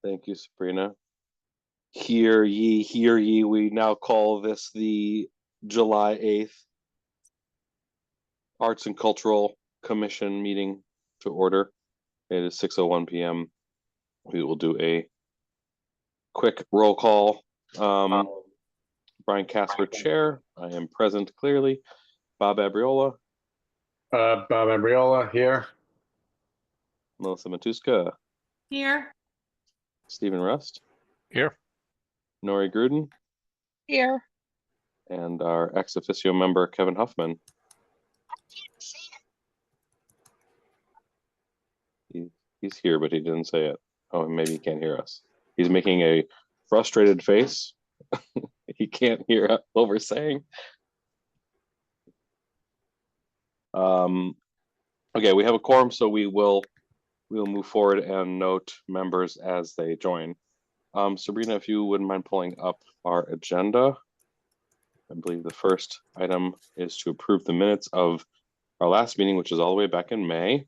Thank you, Sabrina. Hear ye, hear ye. We now call this the July 8th Arts and Cultural Commission meeting to order. It is 6:01 p.m. We will do a quick roll call. Brian Casper, chair. I am present clearly. Bob Abriola. Bob Abriola here. Melissa Matuska. Here. Stephen Rust. Here. Nori Gruden. Here. And our ex officio member, Kevin Huffman. He's here, but he didn't say it. Oh, maybe he can't hear us. He's making a frustrated face. He can't hear what we're saying. Okay, we have a quorum, so we'll move forward and note members as they join. Sabrina, if you wouldn't mind pulling up our agenda. I believe the first item is to approve the minutes of our last meeting, which is all the way back in May.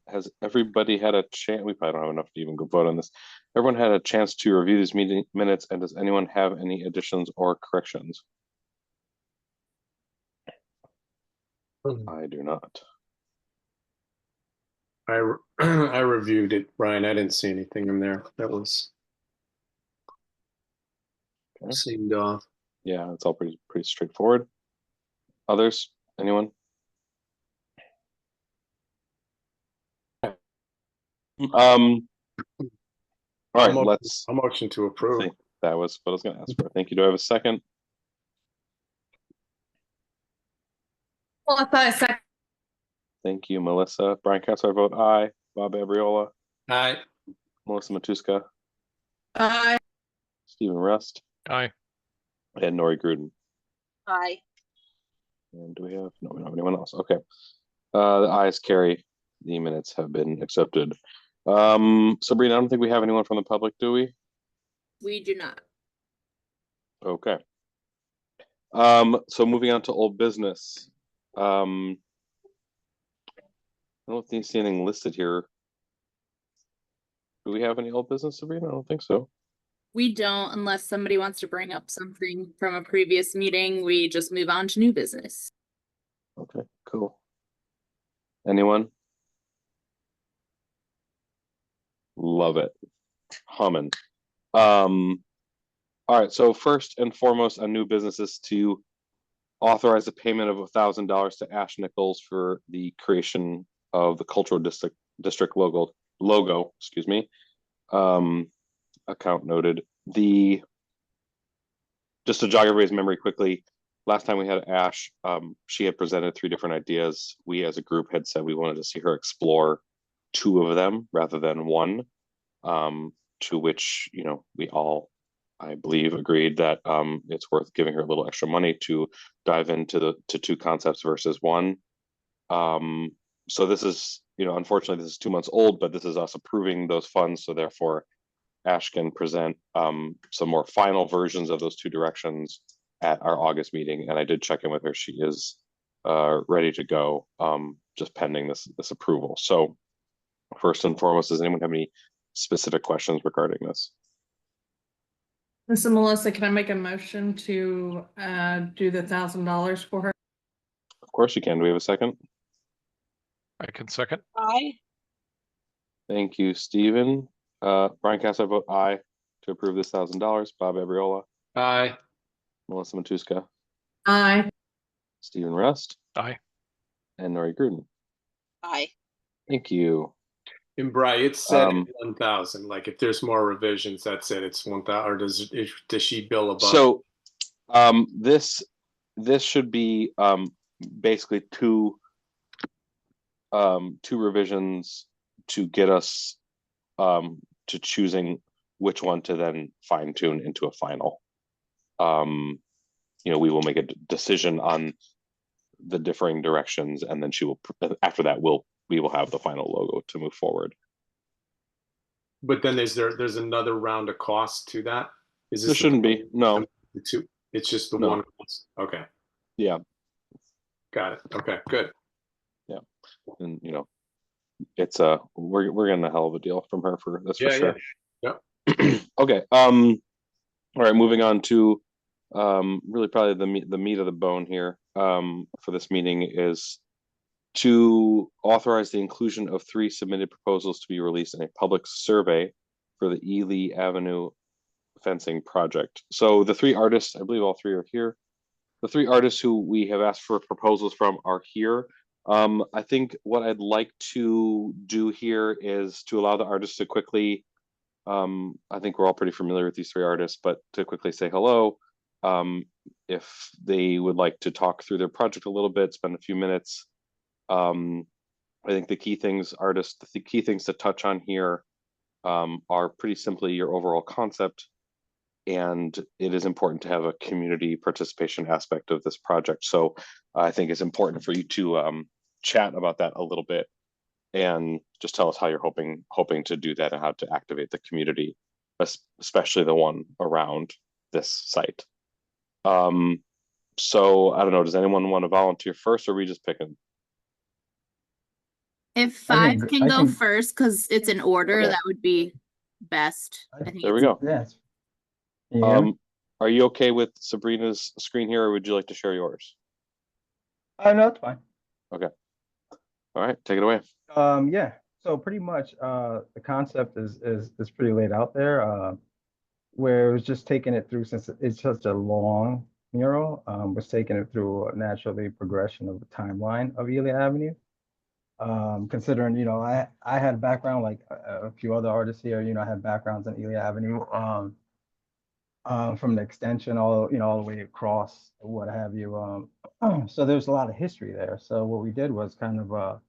Has everybody had a chance? We probably don't have enough to even go vote on this. Everyone had a chance to review these meeting minutes, and does anyone have any additions or corrections? I do not. I reviewed it, Brian. I didn't see anything in there that was seemed off. Yeah, it's all pretty straightforward. Others? Anyone? All right, let's. A motion to approve. See. That was what I was going to ask for. Thank you. Do I have a second? Melissa, second. Thank you, Melissa. Brian Casper, I vote aye. Bob Abriola. Aye. Melissa Matuska. Aye. Stephen Rust. Aye. And Nori Gruden. Aye. And do we have? No, we don't have anyone else. Okay. The ayes carry. The minutes have been accepted. Sabrina, I don't think we have anyone from the public, do we? We do not. Okay. So moving on to old business. I don't see anything listed here. Do we have any old business, Sabrina? I don't think so. We don't, unless somebody wants to bring up something from a previous meeting. We just move on to new business. Okay, cool. Anyone? Love it. Humming. All right, so first and foremost on new business is to authorize a payment of $1,000 to Ash Nichols for the creation of the cultural district logo, excuse me. Account noted. Just to jog everybody's memory quickly, last time we had Ash, she had presented 3 different ideas. We as a group had said we wanted to see her explore 2 of them rather than 1, to which, you know, we all, I believe, agreed that it's worth giving her a little extra money to dive into 2 concepts versus 1. So this is, you know, unfortunately this is 2 months old, but this is us approving those funds, so therefore Ash can present some more final versions of those 2 directions at our August meeting. And I did check in with her. She is ready to go, just pending this approval. So first and foremost, does anyone have any specific questions regarding this? So Melissa, can I make a motion to do the $1,000 for her? Of course you can. Do we have a second? I can second. Aye. Thank you, Stephen. Brian Casper, I vote aye to approve this $1,000. Bob Abriola. Aye. Melissa Matuska. Aye. Stephen Rust. Aye. And Nori Gruden. Aye. Thank you. And Brian, it's set at 1,000. Like if there's more revisions, that's it. It's 1,000. Or does she bill above? So, this should be basically two revisions to get us to choosing which one to then fine tune into a final. You know, we will make a decision on the differing directions, and then she will. After that, we will have the final logo to move forward. But then there's another round of cost to that. Is this There shouldn't be. No. The 2? It's just the No. 1 cost. Okay. Yeah, Got it. Okay, good. and it's we're getting a hell of a deal from her for that's for Yeah, sure. Okay. All right, moving on to really probably the meat of the bone here for this meeting is to authorize the inclusion of 3 submitted proposals to be released in a public survey for the Ely Avenue fencing project. So the 3 artists, I believe all 3 are here. The 3 artists who we have asked for proposals from are here. I think what I'd like to do here is to allow the artists to quickly, I think we're all pretty familiar with these 3 artists, but to quickly say hello. If they would like to talk through their project a little bit, spend a few minutes. I think the key things to touch on here are pretty simply your overall concept, and it is important to have a community participation aspect of this project. So I think it's important for you to chat about that a little bit and just tell us how you're hoping to do that and how to activate the community, especially the one around this site. So I don't know, does anyone want to volunteer first, or are we just picking? If I 5 can- can I go can- first, because it's in order, Okay. that would be best. I think There we it's- go. Yes. Yeah. Are you okay with Sabrina's screen here, or would you like to share yours? No, it's fine. All right, take it away. Yeah. So pretty much, the concept is pretty laid out there. Where it was just taking it through, since it's such a long mural, was taking it through a naturally progression of the timeline of Ely Avenue. Considering, I had a background like a few other artists here, I had backgrounds in Ely Avenue, from the extension all the way across, what have you. So there's a lot of history there. So what we did was kind of a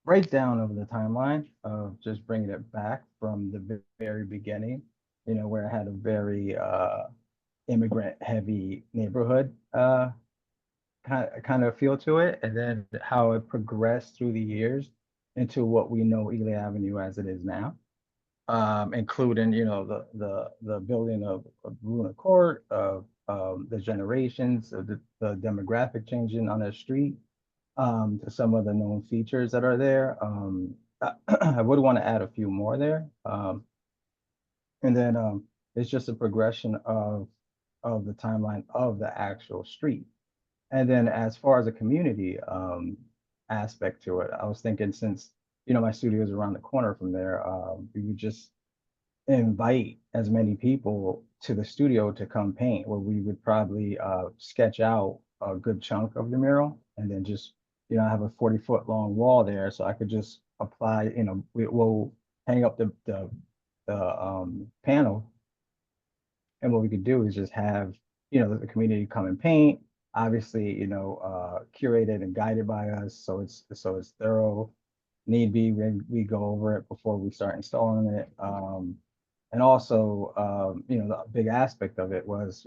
breakdown of the timeline of just bringing it back from the very beginning, where it had a very immigrant heavy neighborhood kind of feel to it, and then how it progressed through the years into what we know Ely Avenue as it is now, including the building of Luna Court, of the generations, of the demographic changing on the street, to some of the known features that are there. I would want to add a few more there, and then it's just a progression of the timeline of the actual street. And then as far as a community aspect to it, I was thinking, since my studio is around the corner from there, we would just invite as many people to the studio to come paint, where we would probably sketch out a good chunk of the mural, and then just I have a 40-foot long wall there, so I could just apply, we'll hang up the panel, and what we could do is just have the community come and paint. Obviously, curated and guided by us, so it's thorough. Need be, we go over it before we start installing it. And also, the big aspect of it was,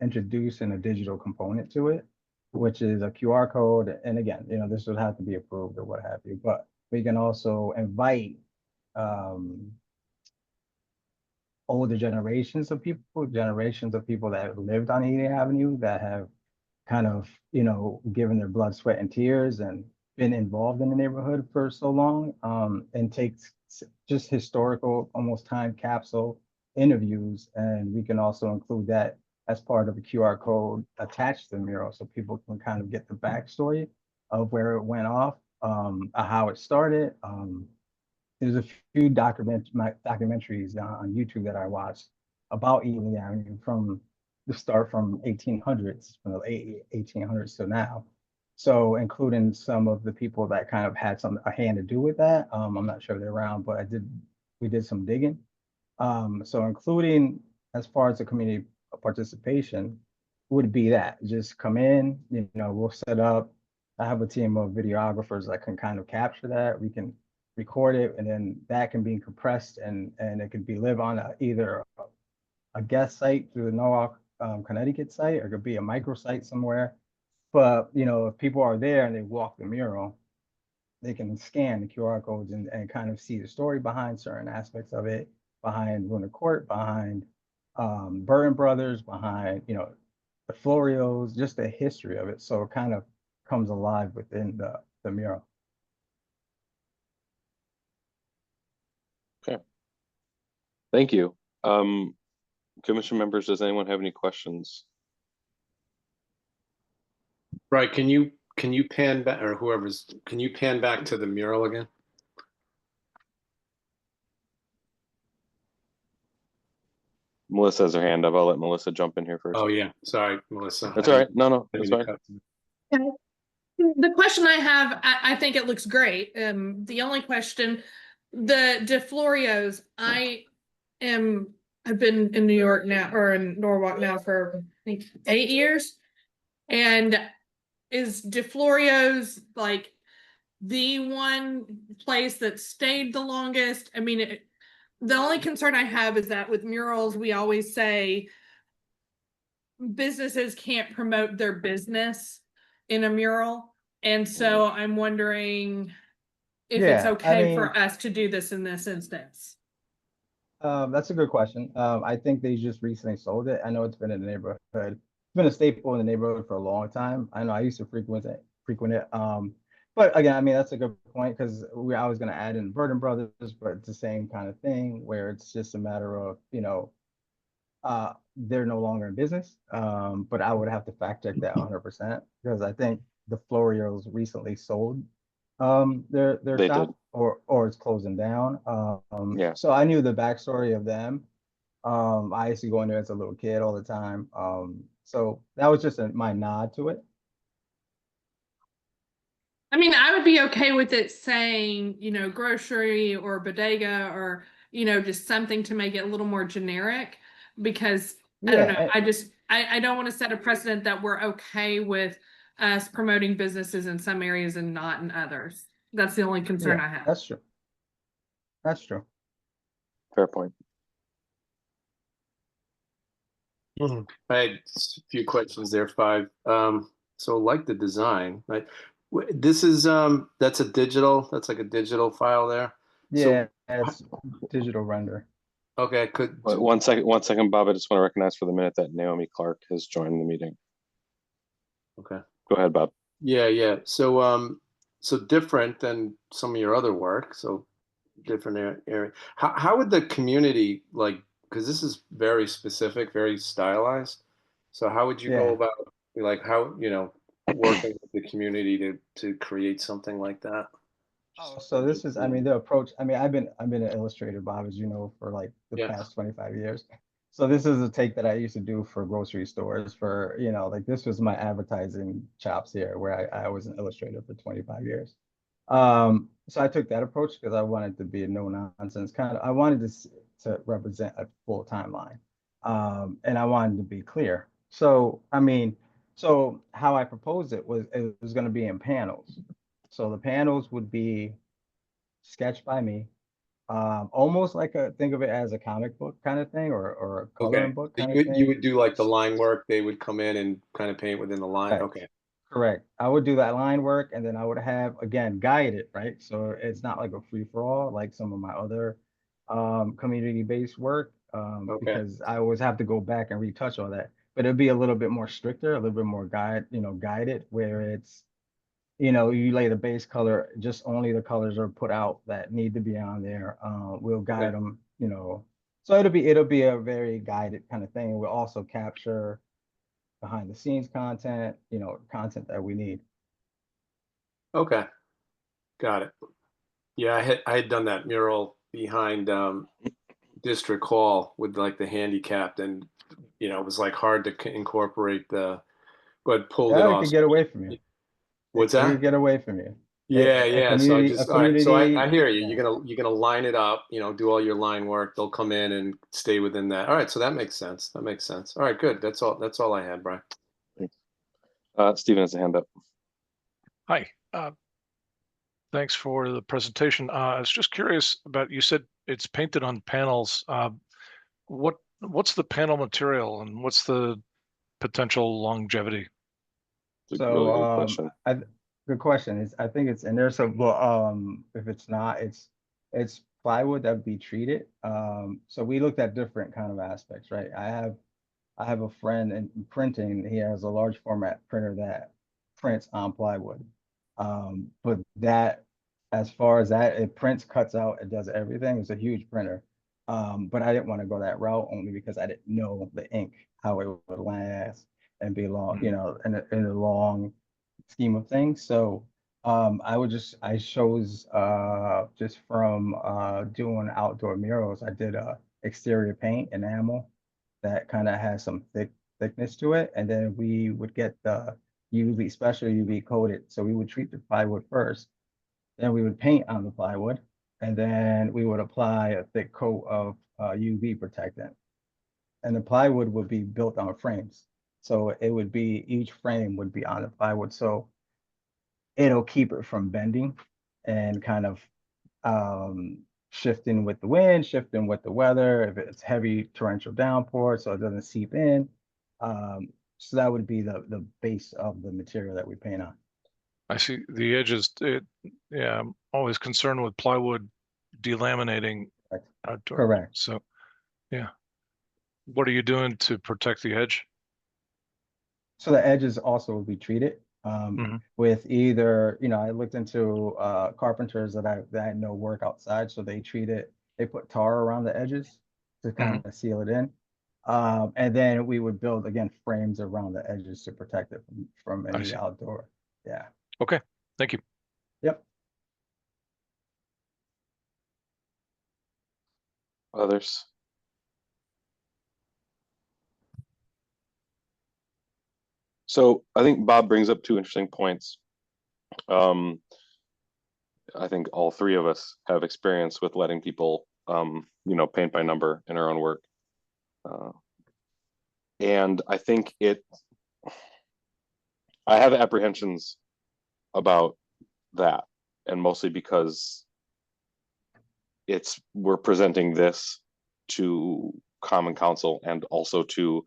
introducing a digital component to it, which is a QR code. And again, this would have to be approved or what have you, but we can also invite older generations of people that have lived on Ely Avenue, that have kind of, given their blood, sweat, and tears, and been involved in the neighborhood for so long, and takes just historical, almost time capsule interviews. And we can also include that as part of the QR code attached to the mural, so people can kind of get the backstory of where it went off, how it started. There's a few documentaries on YouTube that I watched about Ely Avenue from the start, from 1800s, from the 1800s to now. So including some of the people that kind of had a hand to do with that. I'm not sure they're around, but we did some digging. So including, as far as the community participation, would be that just come in, we'll set up. I have a team of videographers that can kind of capture that. We can record it, and then that can be compressed, and it can be live on either a guest site through the Norwalk, Connecticut site, or it could be a microsite somewhere. But if people are there and they walk the mural, they can scan the QR codes and kind of see the story behind certain aspects of it, behind Luna Court, behind Burton Brothers, behind the Florios, just the history of it. So it kind of comes alive within the mural. Thank you. Commission members, does anyone have any questions? Right, can you pan back, or whoever's, can you pan back to the mural again? Melissa has her hand up. I'll let Melissa jump in here first. Oh, yeah, sorry, Melissa. That's all right. No, that's Didn't fine. cut. The question I have, I think it looks great. The only question, the DeFlorios, I've been in New York now, or in Norwalk now for, I think, 8 years. And is DeFlorios like the one place that stayed the longest? I mean, the only concern I have is that with murals, we always say businesses can't promote their business in a mural. And so I'm wondering if it's Yeah, I okay for mean- us to do this in this instance. That's a good question. I think they just recently sold it. I know it's been in the neighborhood. It's been a staple in the neighborhood for a long time. I know I used to frequent it. But again, I mean, that's a good point because I was going to add in Verdon Brothers, but it's the same kind of thing where it's just a matter of, they're no longer in business. But I would have to fact check that 100% because I think the Florios recently sold their They shop did. or it's closing down. Yeah. So I knew the backstory of them. I used to go in there as a little kid all the time. So that was just my nod to it. I mean, I would be okay with it saying, grocery or bodega or, just something to make it a little more generic because I don't know. I don't want to set a precedent that we're okay with us promoting businesses in some areas and not in others. That's the only concern I have. That's true. That's true. Fair point. I had a few questions there, 5. So like the design, right? This is that's like a digital file there. Yeah, it's digital render. Okay, But one second, Bob. I just want to recognize for the minute that Naomi Clark has joined the meeting. okay. Go ahead, Bob. Yeah. So so different than some of your other work. So different area. How would the community like? Because this is very specific, very stylized. So how would you go about like how working with the community to create something like that? Oh, so this is, I mean, the approach, I mean, I've been an illustrator, Bob, as you know, for like the past 25 years. So this is a take that I used to do for grocery stores for, like this was my advertising chops here where I was an illustrator for 25 years. So I took that approach because I wanted to be a no nonsense kind of, I wanted to represent a full timeline. And I wanted to be clear. So, I mean, so how I proposed it was going to be in panels. So the panels would be sketched by me, almost like think of it as a comic book kind of thing or a coloring book kind of thing. You would do like the line work. They would come in and kind of paint within the line. Okay. Correct. I would do that line work and then I would have, again, guided, right? So it's not like a free for all like some of my other community-based work because I always have to go back and retouch all that. But it'd be a little bit more stricter, a little bit more guided where it's, you lay the base color, just only the colors are put out that need to be on there. We'll guide them, so it'll be a very guided kind of thing. We'll also capture behind the scenes content, content that we need. Okay. Got it. Yeah, I had done that mural behind District Hall with like the handicapped and it was like hard to incorporate but pulled it off. Could get away from you. What's that? Could get away from you. Yeah. So I hear you. Yeah. You're gonna line it up, do all your line work. They'll come in and stay within that. All right, so that makes sense. All right, good. That's all I had, Brian. Stephen has a hand up. Hi. Thanks for the presentation. I was just curious about, you said it's painted on panels. What's the panel material and what's the potential longevity? It's a really good question. Good question. I think it's in there. So, well, if it's not, it's plywood that would be treated. So we looked at different kind of aspects, right? I have I have a friend in printing. He has a large format printer that prints on plywood. But that, as far as that, it prints, cuts out, it does everything. It's a huge printer. But I didn't want to go that route only because I didn't know the ink, how it would last and be long, you know, in a long scheme of things. So I chose just from doing outdoor murals. I did exterior paint, enamel that kind of has some thickness to it, and then we would get the UV, special UV coated. So we would treat the plywood first, then we would paint on the plywood, and then we would apply a thick coat of UV protectant. And the plywood would be built on frames. So it would be, each frame would be on the plywood. So it'll keep it from bending and kind of shifting with the wind, shifting with the weather, if it's heavy torrential downpour, so it doesn't seep in. So that would be the base of the material that we paint on. I see the edges. Yeah, I'm always concerned with plywood delaminating Correct. outdoor. Correct. So, yeah. What are you doing to protect the edge? So the edges also will be treated Mhm. with either, you know, I looked into carpenters that I know work outside, so they treat it, they put tar around the edges to kind of seal it in. And then we would build again frames around the edges to protect it from I any see. outdoor. Yeah. Okay, thank you. Yep. Others? So I think Bob brings up two interesting points. I think all three of us have experience with letting people, you know, paint by number in our own work. And I think I have apprehensions about that, and mostly because we're presenting this to Common Council and also to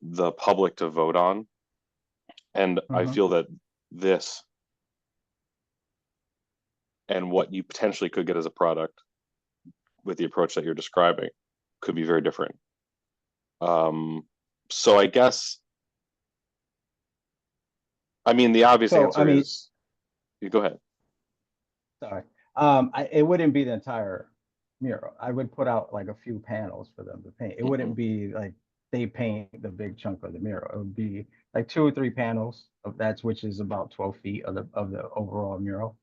the public to vote on. And I feel that this and what you potentially could get as a product with the approach that you're describing could be very different. So I guess, I mean, the obvious answer is, you go ahead. Sorry. It wouldn't be the entire mural. I would put out like a few panels for them to paint. It wouldn't be like they paint the big chunk of the mural. It would be like 2 or 3 panels of that, which is about 12 feet of the overall mural.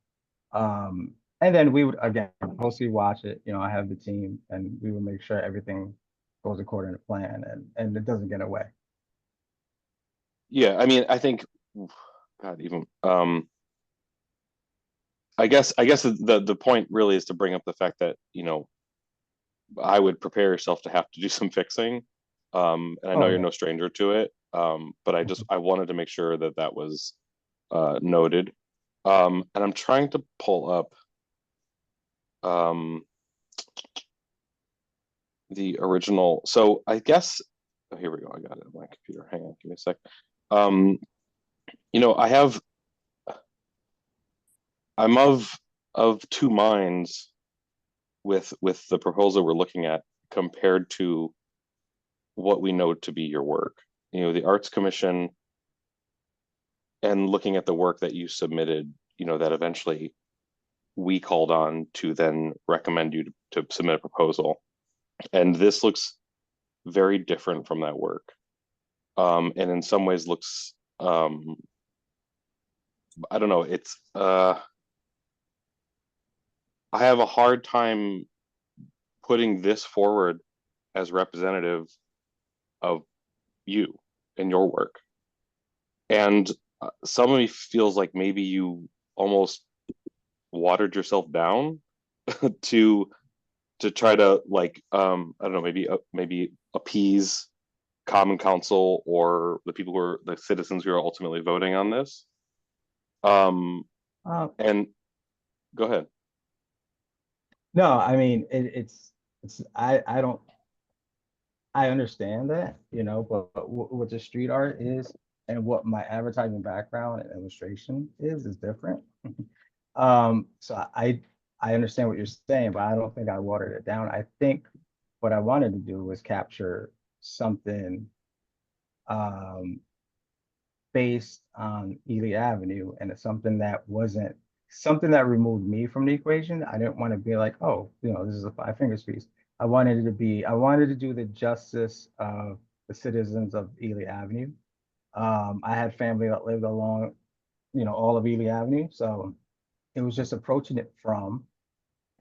And then we would again mostly watch it. You know, I have the team, and we would make sure everything goes according to plan and it doesn't get away. Yeah, I mean, I think, God, even I guess the point really is to bring up the fact that, you know, I would prepare yourself to have to do some fixing. And I know you're no stranger to it. But I wanted to make sure that that was noted. And I'm trying to pull up the original. So I guess, oh, here we go. I got it on my computer. Hang on, give me a sec. You know, I'm of two minds with the proposal we're looking at compared to what we know to be your work. You know, the Arts Commission, and looking at the work that you submitted, you know, that eventually we called on to then recommend you to submit a proposal. And this looks very different from that work. And in some ways looks, I don't know, it's, I have a hard time putting this forward as representative of you and your work. And some of me feels like maybe you almost watered yourself down to try to, like, I don't know, maybe appease Common Council or the people who are the citizens who are ultimately voting on this. And go ahead. No, I mean it's I don't, I understand that, you know, but what the street art is and what my advertising background and illustration is different. So I understand what you're saying, but I don't think I watered it down. I think what I wanted to do was capture something based on Ely Avenue, and it's something that wasn't something that removed me from the equation. I didn't want to be like, oh, this is a Five Fingers feast. I wanted to do the justice of the citizens of Ely Avenue. I had family that lived along, all of Ely Avenue. So it was just approaching it from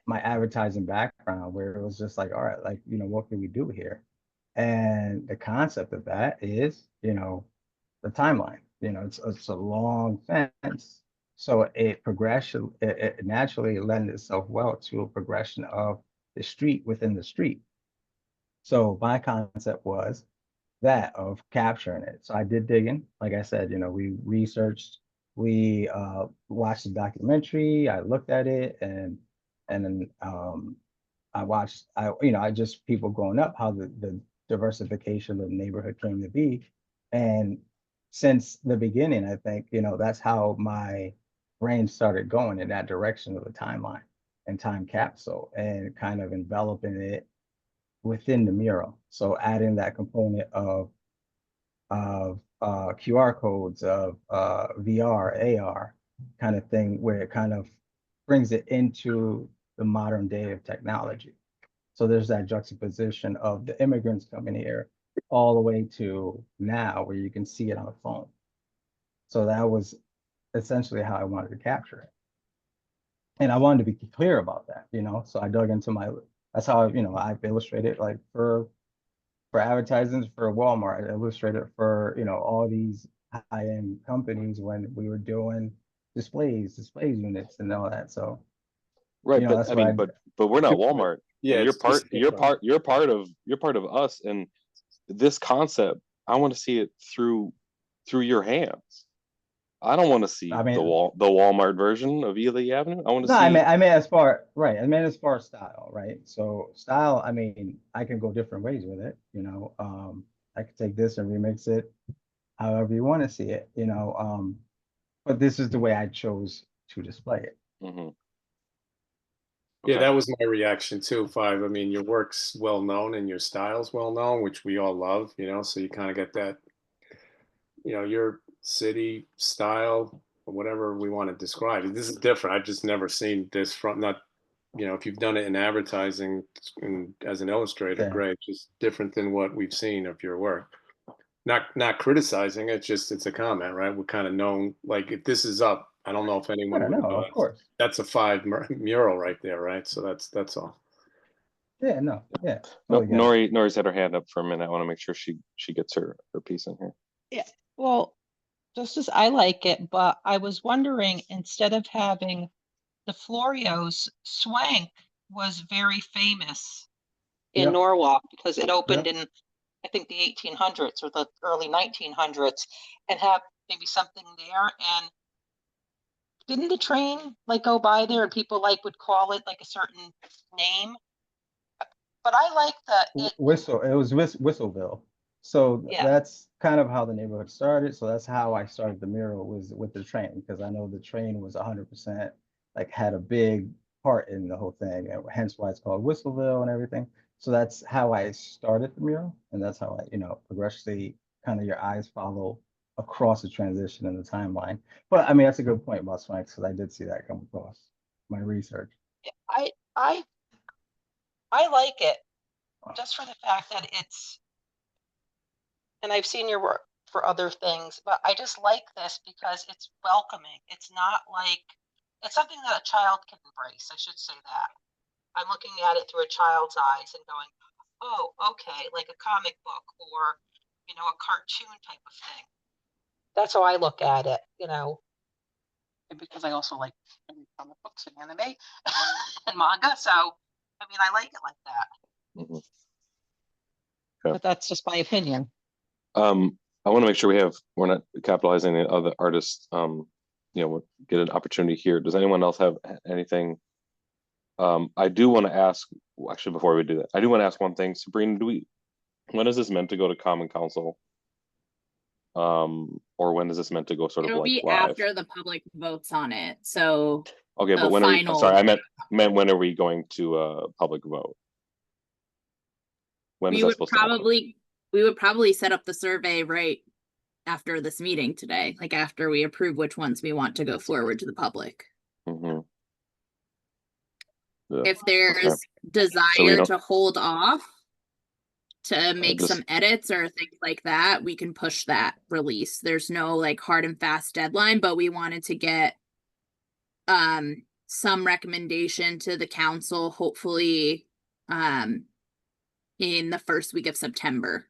my advertising background, where it was just like, all right, like, what can we do here? And the concept of that is, the timeline. It's a long fence. So it naturally lends itself well to a progression of the street within the street. So my concept was that of capturing it. So I did digging. Like I said, we researched, we watched the documentary, I looked at it, and then I watched, people growing up, how the diversification of the neighborhood came to be. And since the beginning, I think, that's how my brain started going in that direction of the timeline and time capsule, and kind of enveloping it within the mural. So adding that component of QR codes, of VR, AR kind of thing, where it kind of brings it into the modern day of technology. So there's that juxtaposition of the immigrants coming here all the way to now, where you can see it on a phone. So that was essentially how I wanted to capture it. And I wanted to be clear about that, so I dug into that's how, I've illustrated, like for advertisements for Walmart, I illustrated for, all these high-end companies when we were doing display units and all that. So Right, but that's I why mean, but we're not Walmart. Yeah, And it's you're part of us, and this concept, I want to see it through your hands. I don't want to see I mean, the Walmart version of Ely Avenue. I want to no, see. I mean as far as style, right? So style, I mean, I can go different ways with it. I could take this and remix it however you want to see it. But this is the way I chose to display it. Mm-hmm. Yeah, Okay. that was my reaction too, Five. I mean, your work's well known and your style's well known, which we all love, so you kind of get that, your city style or whatever we want to describe it. This is different. I've just never seen this from, not, if you've done it in advertising and as an illustrator, Yeah. great. Just different than what we've seen of your work. Not criticizing, it's a comment, right? We're kind of known, like, if this is up, I don't know if anyone Yeah, would no, know. of course. That's a Five mural right there, right? So that's all. Yeah, no, yeah. No, Totally Nori's had her hand up for a minute. I want to make sure she gets her piece in here. Yeah, well, just as I like it, but I was wondering, instead of having the Florio's, Swank was very famous in Yep. Norwalk because it opened Yep. in, I think, the 1800s or the early 1900s, and have maybe something there. And didn't the train like go by there and people like would call it like a certain name? But I like It was Whistleville. So Yeah. that's kind of how the neighborhood started. So that's how I started the mural, was with the train, because I know the train was 100% like had a big part in the whole thing, and hence why it's called Whistleville and everything. So that's how I started the mural, and that's how I, progressively kind of your eyes follow across the transition in the timeline. But I mean, that's a good point about Swanks, because I did see that come across my research. I like it just for the fact that it's, and I've seen your work for other things, but I just like this because it's welcoming. It's not like, it's something that a child can embrace. I should say that. I'm looking at it through a child's eyes and going, oh, okay, like a comic book or, a cartoon type of thing. That's how I look at it, and because I also like comic books and anime and manga. So, I mean, I like it like that. Mm-hmm. Okay. But that's just my opinion. I want to make sure we're not capitalizing the other artists. Get an opportunity here. Does anyone else have anything? I do want to ask, actually, before we do that, I do want to ask one thing. Sabrina, when is this meant to go to Common Council? Or when is this meant to go sort of It'll like be live? after the public votes on it. So Okay, but when are we, sorry, I meant when are we going to public vote? When is we that would supposed to happen? probably we would probably set up the survey right after this meeting today, like after we approve which ones we want to go forward to the public. Mhm. Yeah, If there's So we desire don't- to hold off to make just- some edits or things like that, we can push that release. There's no like hard and fast deadline, but we wanted to get some recommendation to the council, hopefully in the first week of September.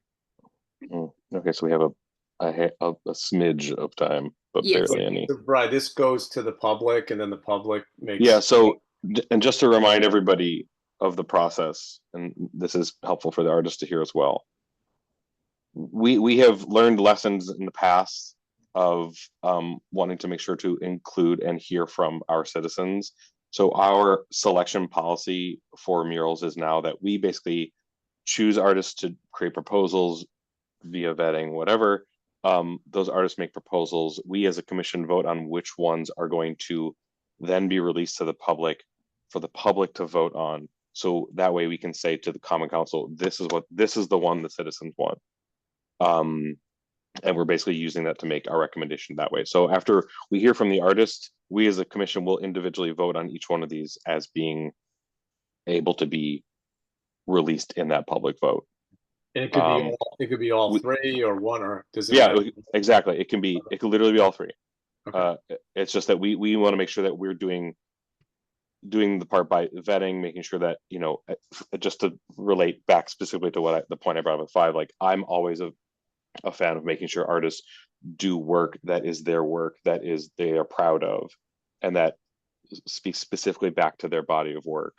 Okay, so we have a smidge of time, but Yes. barely any. Right, this goes to the public and then the public makes. Yeah, so, and just to remind everybody of the process, and this is helpful for the artist to hear as well. We have learned lessons in the past of wanting to make sure to include and hear from our citizens. So our selection policy for murals is now that we basically choose artists to create proposals via vetting, whatever. Those artists make proposals. We as a commission vote on which ones are going to then be released to the public for the public to vote on. So that way we can say to the Common Council, this is the one the citizens want. And we're basically using that to make our recommendation that way. So after we hear from the artist, we as a commission will individually vote on each one of these as being able to be released in that public vote. And it could be all three or one, or does it? Yeah, matter? exactly. It could literally be all three. Okay. It's just that we want to make sure that we're doing the part by vetting, making sure that, you know, just to relate back specifically to the point I brought up at 5, like I'm always a fan of making sure artists do work that is their work, that is they are proud of, and that speaks specifically back to their body of work.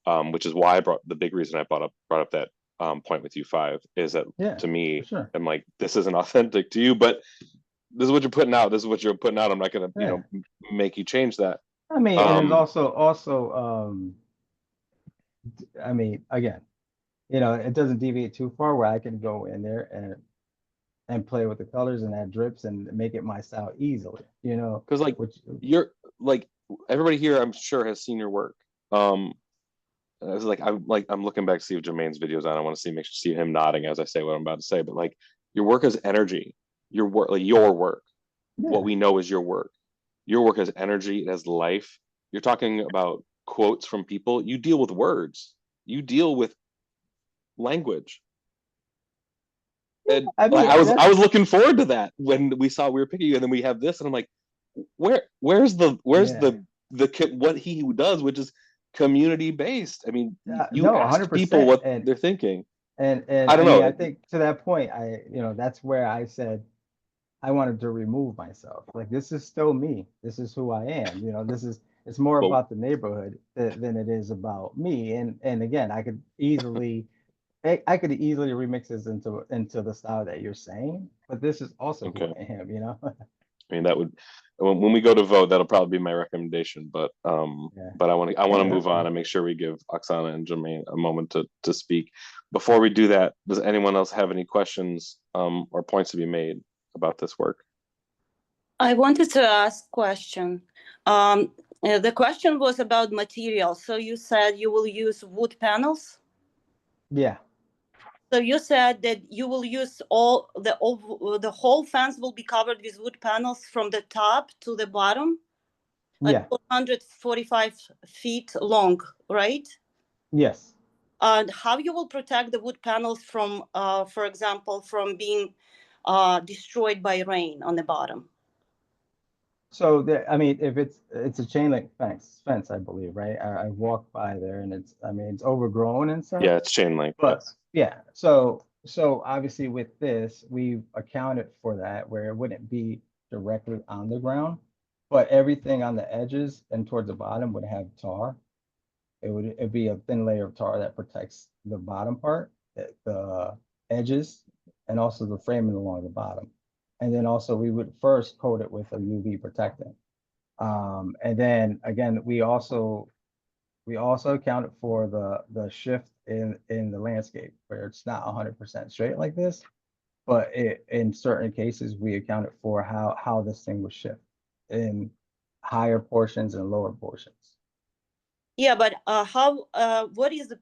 Which is why the big reason I brought up that point with you 5 is that to me, sure. I'm like, this isn't authentic to you, but this is what you're putting out. This is what you're putting out. I'm not gonna, you know, make you change that. I mean, and it's also, I mean, again, you know, it doesn't deviate too far where I can go in there and play with the colors and add drips and make it my style easily, you know, because like you're like everybody here, I'm sure has seen your work. I was like, I'm looking back to see if Jermaine's videos on. I want to see him nodding as I say what I'm about to say. But like, your work is energy. Your work, like your work. Yeah. What we know is your work. Your work has energy. It has life. You're talking about quotes from people. You deal with words. You deal with language. And I mean, I was looking forward to that when we were picking you, and then we have this, and I'm like, where's what he does, which is community based. I mean, you ask people what they're thinking. And I don't know. I think to that point, that's where I said I wanted to remove myself. Like, this is still me. This is who I am. You know, it's more about the neighborhood than it is about me. And again, I could easily remix this into the style that you're saying, but this is also who I am, you know. I mean, that would, when we go to vote, that'll probably be my recommendation. But but I want to move on and make sure we give Oksana and Jermaine a moment to speak. Before we do that, does anyone else have any questions or points to be made about this work? I wanted to ask a question. The question was about material. So you said you will use wood panels? Yeah. So you said that you will use the whole fence will be covered with wood panels from the top to the bottom? Like 145 feet long, right? Yes. And how you will protect the wood panels from, for example, from being destroyed by rain on the bottom? So I mean, if it's a chain link fence, I believe, right? I walked by there and it's overgrown and stuff. Yeah, it's chain link. But yeah, so obviously with this, we've accounted for that where it wouldn't be directly on the ground, but everything on the edges and towards the bottom would have tar. It'd be a thin layer of tar that protects the bottom part, the edges, and also the framing along the bottom. And then also we would first coat it with a UV protectant. And then again, we also accounted for the shift in the landscape where it's not 100% straight like this, but in certain cases we accounted for how this thing would shift in higher portions and lower portions. Yeah, but what is the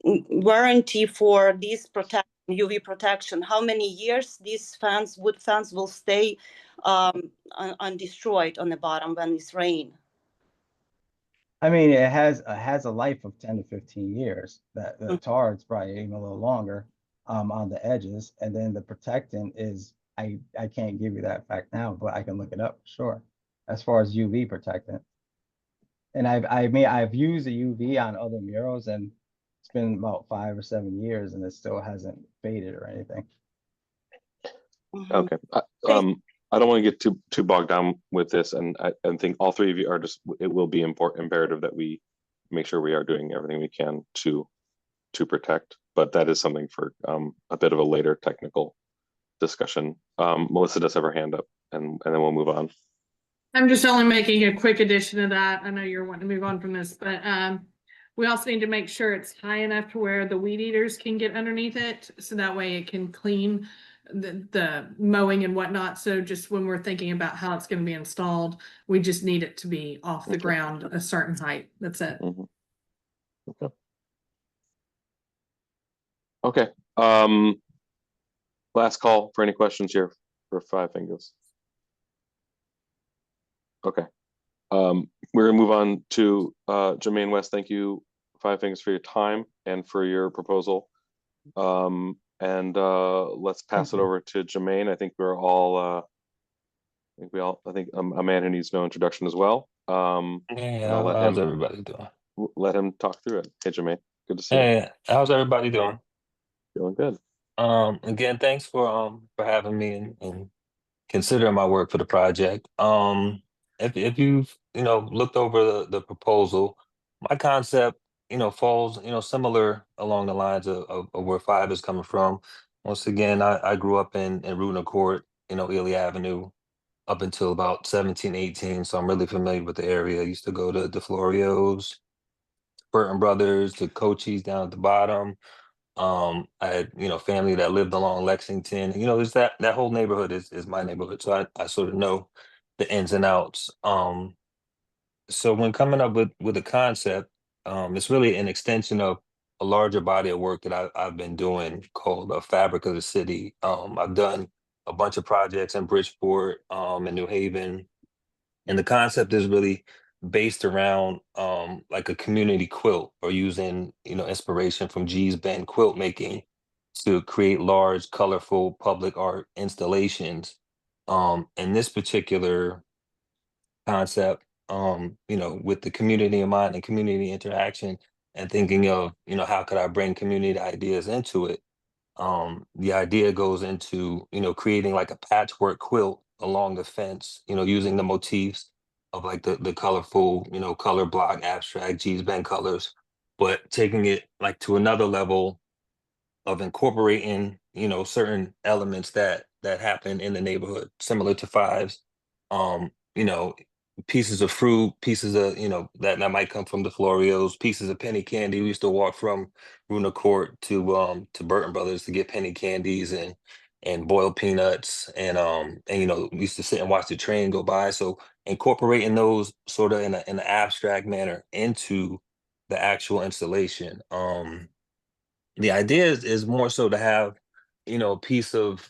warranty for this protection UV protection, how many years these fans, wood fans, will stay undestroyed on the bottom when it's rain? I mean, it has a life of 10 to 15 years. That the Mm. tar is probably even a little longer on the edges, and then the protectant is I can't give you that fact now, but I can look it up for sure. As far as UV protectant, and I've used the UV on other murals, and it's been about 5 or 7 years, and it still hasn't faded or anything. Mhm. Okay. I don't want to get too bogged down with this, and I think all three of you are just. It will be imperative that we make sure we are doing everything we can to protect. But that is something for a bit of a later technical discussion. Melissa does have her hand up, and then we'll move on. I'm just only making a quick addition to that. I know you're wanting to move on from this, but we also need to make sure it's high enough to where the weed eaters can get underneath it, so that way it can clean the mowing and whatnot. So just when we're thinking about how it's going to be installed, we just need it to be off the Okay. ground a certain height. That's it. Mhm. Okay. Last call for any questions here for Five Fingers. Okay. We're gonna move on to Jermaine West. Thank you, Five Fingers, for your time and for your proposal. Let's pass it over to Jermaine. I think we're all I think a man who needs no introduction as well. Yeah, I'll how's everybody doing? let him talk through it. Hey Jermaine, good to see you. Hey, how's everybody doing? Feeling good. Again, thanks for having me and considering my work for the project. If you've looked over the proposal, my concept falls similar along the lines of where Five is coming from. Once again, I grew up in Rudna Court, Ely Avenue, up until about 17, 18. So I'm really familiar with the area. I used to go to DeFlorio's, Burton Brothers, to Cochise down at the bottom. I had, family that lived along Lexington. There's that whole neighborhood is my neighborhood. So I sort of know the ins and outs. So when coming up with a concept, it's really an extension of a larger body of work that I've been doing called Fabric of the City. I've done a bunch of projects in Bridgeport, in New Haven, and the concept is really based around like a community quilt, or using inspiration from G's Bend quilt making to create large, colorful public art installations. And this particular concept, with the community in mind and community interaction, and thinking of how could I bring community ideas into it. The idea goes into creating like a patchwork quilt along the fence, using the motifs of like the colorful color block abstract G's Bend colors, but taking it like to another level of incorporating certain elements that happen in the neighborhood, similar to Fives. You know Pieces of fruit, pieces of that might come from the Florios, pieces of penny candy. We used to walk from Runa Court to Burton Brothers to get penny candies and boiled peanuts, and we used to sit and watch the train go by. So incorporating those sort of in an abstract manner into the actual installation. The idea is more so to have a piece of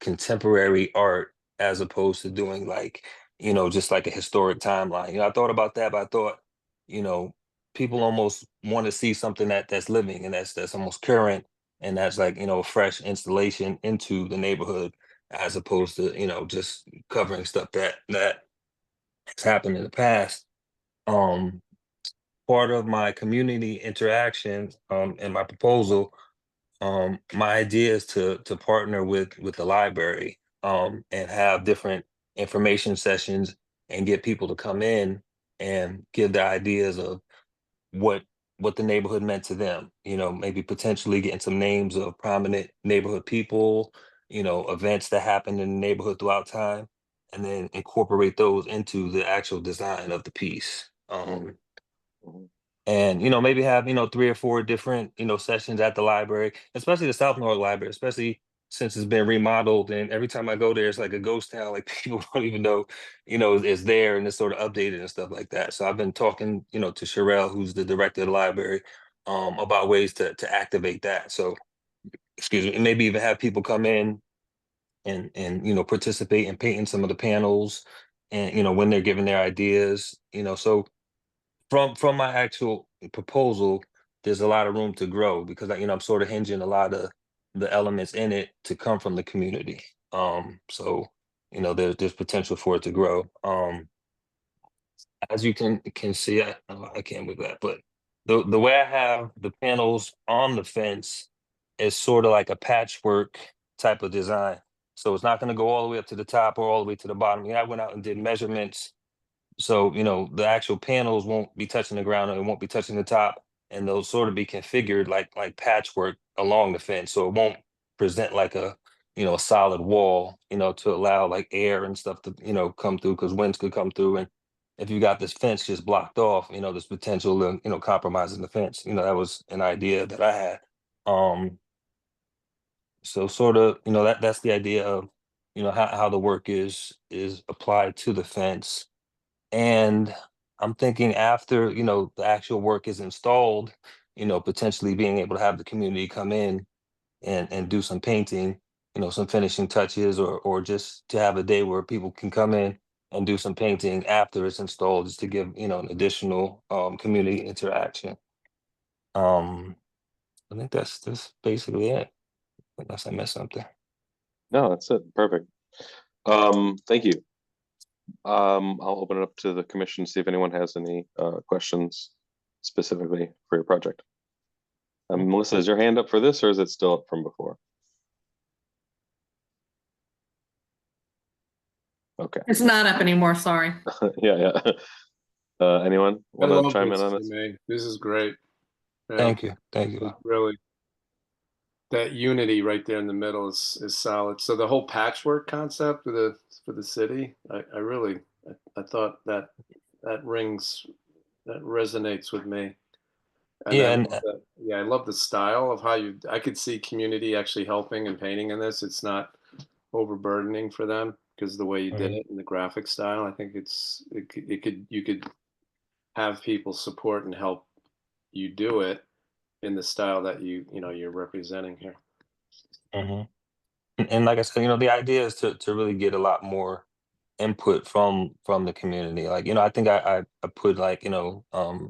contemporary art, as opposed to doing like just like a historic timeline. I thought about that, but I thought you know people almost want to see something that's living, and that's almost current, and that's like a fresh installation into the neighborhood, as opposed to just covering stuff that has happened in the past. um Part of my community interaction, and my proposal, my idea is to partner with the library, and have different information sessions, and get people to come in and give their ideas of what the neighborhood meant to them. Maybe potentially getting some names of prominent neighborhood people, events that happened in the neighborhood throughout time, and then incorporate those into the actual design of the piece. Mhm. And maybe have 3 or 4 different sessions at the library, especially the South North Library, especially since it's been remodeled, and every time I go there it's like a ghost town. Like people don't even know it's there, and it's sort of updated and stuff like that. So I've been talking to Sherelle, who's the director of the library, about ways to activate that. So excuse me, and maybe even have people come in and you know, participate in painting some of the panels, and you know, when they're giving their ideas, you know. So from my actual proposal, there's a lot of room to grow because you know, I'm sort of hinging a lot of the elements in it to come from the community. So you know, there's potential for it to grow. As you can see, I can't move that, but the way I have the panels on the fence is sort of like a patchwork type of design. So it's not going to go all the way up to the top or all the way to the bottom. Yeah, I went out and did measurements, so you know the actual panels won't be touching the ground and it won't be touching the top, and they'll sort of be configured like patchwork along the fence, so it won't present like a you know a solid wall, you know, to allow like air and stuff to you know come through because winds could come through. And if you got this fence just blocked off, you know, there's potential of you know compromising the fence. You know, that was an idea that I had. Um, so sort of you know that's the idea of you know how the work is applied to the fence. And I'm thinking after, you know, the actual work is installed, you know, potentially being able to have the community come in and do some painting, you know, some finishing touches, or just to have a day where people can come in and do some painting after it's installed, just to give, you know, an additional community interaction. Um, I think that's basically it, unless I missed something. No, that's it. Perfect. Thank you. I'll open it up to the commission, see if anyone has any questions specifically for your project. Melissa, is your hand up for this, or is it still up from before? Okay. It's not up anymore, sorry. Yeah. Anyone I want love to chime this, in on this? Jimmy. This is great. Yeah, Thank you. really, that unity right there in the middle is solid. So the whole patchwork concept for the city, I really I thought that resonates with me. And Yeah, I and love I love the style of how I could see community actually helping and painting in this. It's not overburdening for them because the way you did it and the graphic style, I think you could have people support and help you do it in the style that you're representing here. mhm. And like I said, you know, the idea is to really get a lot more input from the community. Like, you know, I think I put like, you know,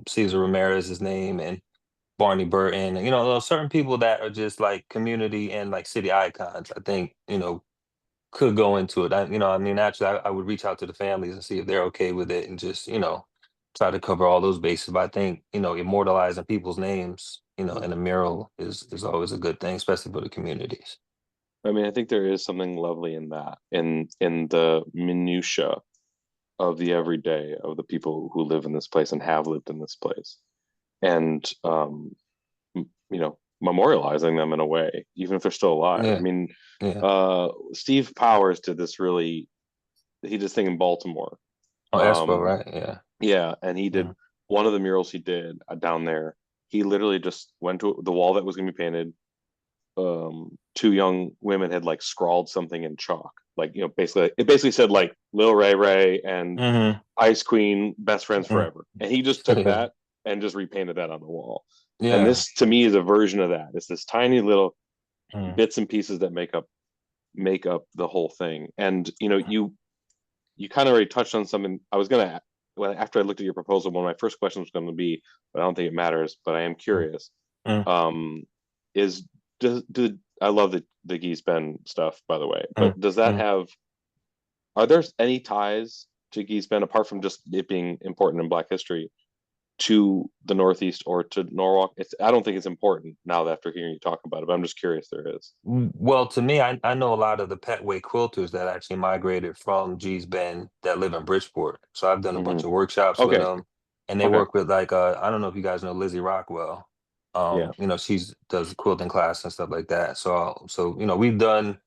Cesar Ramirez's name and Barney Burton, and, you know, those certain people that are just like community and like city icons, I think, you know, could go into it. You know, I mean, actually, I would reach out to the families and see if they're okay with it and just, you know, try to cover all those bases. But I think, you know, immortalizing people's names, you know, in a mural is always a good thing, especially for the communities. I mean, I think there is something lovely in that, in the minutia of the everyday of the people who live in this place and have lived in this place, and you know, memorializing them in a way, even if they're still alive. Yeah. I mean, Yeah. Steve Powers did this really. He did this thing in Baltimore. Oh, Espo, right? Yeah. Yeah, and he did one of the murals he did down there. He literally just went to the wall that was going to be painted. Two young women had like scrawled something in chalk, like, you know, basically said like Lil Ray Ray and Ice Queen best friends forever, and he just took that and just repainted that on the wall. Yeah. And this to me is a version of that. It's this tiny little bits and pieces that make up the whole thing. And you know, you kind of already touched on something. I was gonna, after I looked at your proposal, one of my first questions was going to be, but I don't think it matters, but I am curious. Is I love the Geese Bend stuff, by the way, but does that are there any ties to Geese Bend apart from just it being important in Black history to the Northeast or to Norwalk? I don't think it's important now that after hearing you talk about it, but I'm just curious there is. Well, to me, I know a lot of the Petway quilters that actually migrated from Gee's Bend that live in Bridgeport. So I've done a bunch of workshops with them, and they work with like I don't know if you guys know Lizzie Rockwell. You know, does quilting class and stuff like that. So you know, we've done,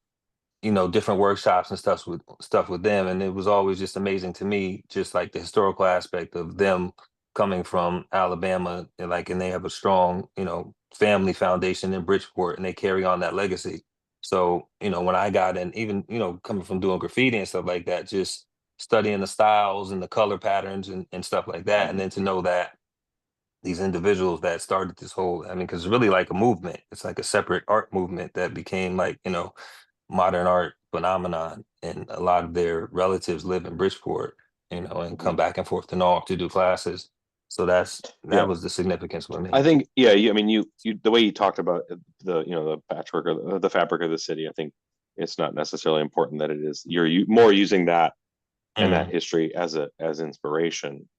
you know, different workshops and stuff with them, and it was always just amazing to me, just like the historical aspect of them coming from Alabama, and they have a strong, you know, family foundation in Bridgeport, and they carry on that legacy. So, you know, when I got in, even, you know, coming from doing graffiti and stuff like that, just studying the styles and the color patterns and stuff like that, and then to know that these individuals that started this whole, I mean, because it's really like a movement. It's like a separate art movement that became like, you know, modern art phenomenon. And a lot of their relatives live in Bridgeport, you know, and come back and forth to Norwalk to do classes. So that Yeah. was the significance for me. I think, yeah, I mean, you the way you talked about the, you know, the patchwork or the fabric of the city, I think it's not necessarily important that it is, you're more using that and that history as inspiration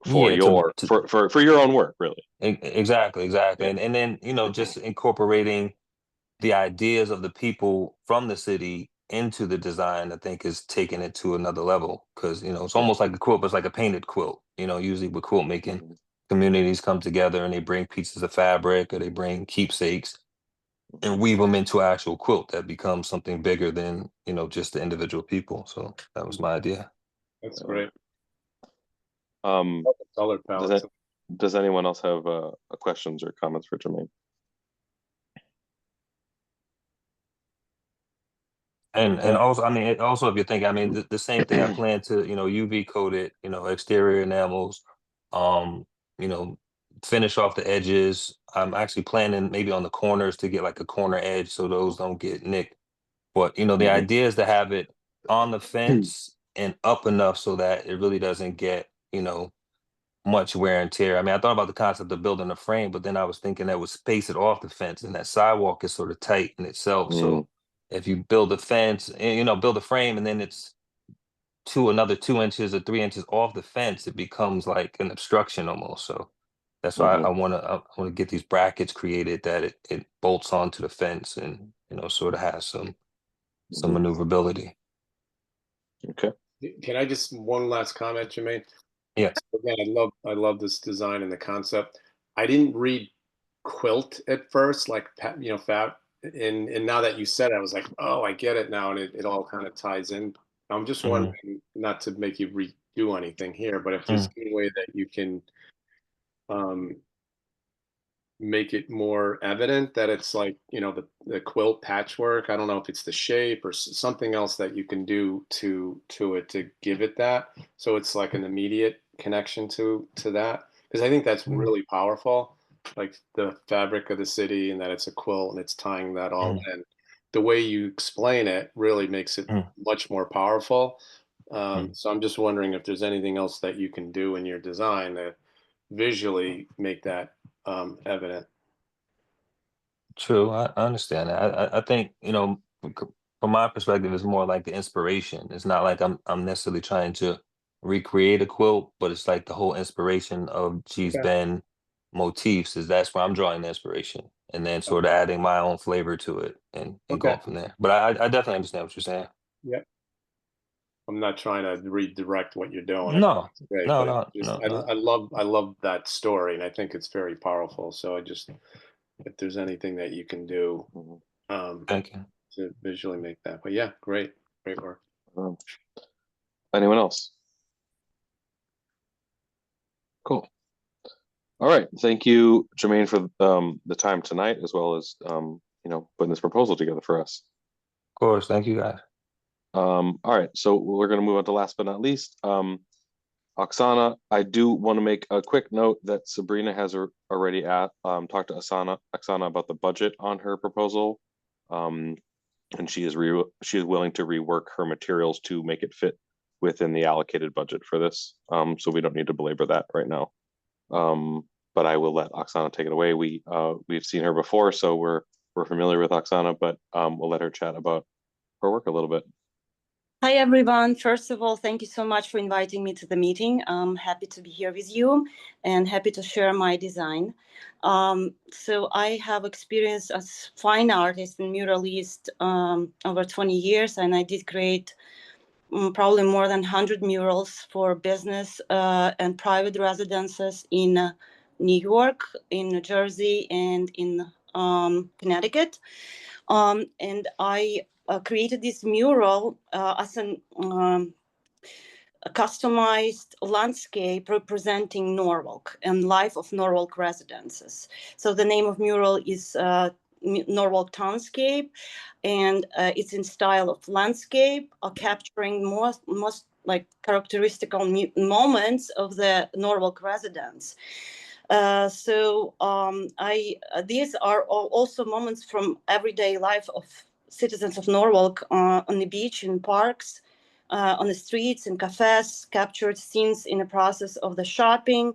for Yeah, your for your own work, really. exactly. Yeah. And then, you know, just incorporating the ideas of the people from the city into the design, I think is taking it to another level. Cause you know, it's almost like a quilt, but it's like a painted quilt. You know, usually with quilt making, communities come together and they bring pieces of fabric or they bring keepsakes and weave them into an actual quilt that becomes something bigger than, you know, just the individual people. So that was my idea. That's great. Um, Color palette. does anyone else have questions or comments for Jermaine? And also, I mean, also if you're thinking, I mean, the same thing. I plan to, you know, UV coat it, you know, exterior enamels, you know, finish off the edges. I'm actually planning maybe on the corners to get like a corner edge so those don't get nicked. But you know, the idea is to have it on the fence and up enough so that it really doesn't get, you know, much wear and tear. I mean, I thought about the concept of building a frame, but then I was thinking that would space it off the fence, and that sidewalk is sort of tight in itself. So if you build a fence and, you know, build a frame and then it's another 2 inches or 3 inches off the fence, it becomes like an obstruction almost. So that's why I want to get these brackets created that it bolts onto the fence and, you know, sort of has some maneuverability. Okay. Can I just one last comment, Jermaine? Yeah. Again, I love this design and the concept. I didn't read quilt at first, like, you know, fab. And now that you said it, I was like, oh, I get it now, and it all kind of ties in. I'm just wondering, not to make you redo anything here, but if there's any way that you can make it more evident that it's like, you know, the quilt patchwork. I don't know if it's the shape or something else that you can do to it to give it that, so it's like an immediate connection to that, because I think that's really powerful, like the fabric of the city and that it's a quilt and it's tying that all in. The way you explain it really makes it much more powerful. So I'm just wondering if there's anything else that you can do in your design to visually make that evident. True, I understand that. I think, you know, from my perspective, it's more like the inspiration. It's not like I'm necessarily trying to recreate a quilt, but it's like the whole inspiration of Gee's Bend motifs is that's where I'm drawing the inspiration, and then sort of adding my own flavor to it and going from there. But I definitely understand what you're saying. Yep. I'm not trying to redirect what you're doing. No, Great, no, but no, no. I love that story, and I think it's very powerful. So I just, if there's anything that you can do, Thank you. to visually make that. But yeah, great work. Anyone else? Cool. All right. Thank you, Jermaine, for the time tonight, as well as you know, putting this proposal together for us. Of course. Thank you, guys. All right. So we're going to move on to last but not least. Oksana, I do want to make a quick note that Sabrina has already talked to Oksana about the budget on her proposal, and she is willing to rework her materials to make it fit within the allocated budget for this. So we don't need to belabor that right now. But I will let Oksana take it away. We've seen her before, so we're familiar with Oksana, but we'll let her chat about her work a little bit. Hi, everyone. First of all, thank you so much for inviting me to the meeting. I'm happy to be here with you and happy to share my design. So I have experience as fine artist and muralist over 20 years, and I did create probably more than 100 murals for business and private residences in New York, in New Jersey, and in Connecticut. And I created this mural as a customized landscape representing Norwalk and life of Norwalk residences. So the name of mural is Norwalk Townscape, and it's in style of landscape, capturing most like characteristical moments of the Norwalk residence. These are also moments from everyday life of citizens of Norwalk, on the beach, in parks, on the streets, in cafes, captured scenes in the process of the shopping,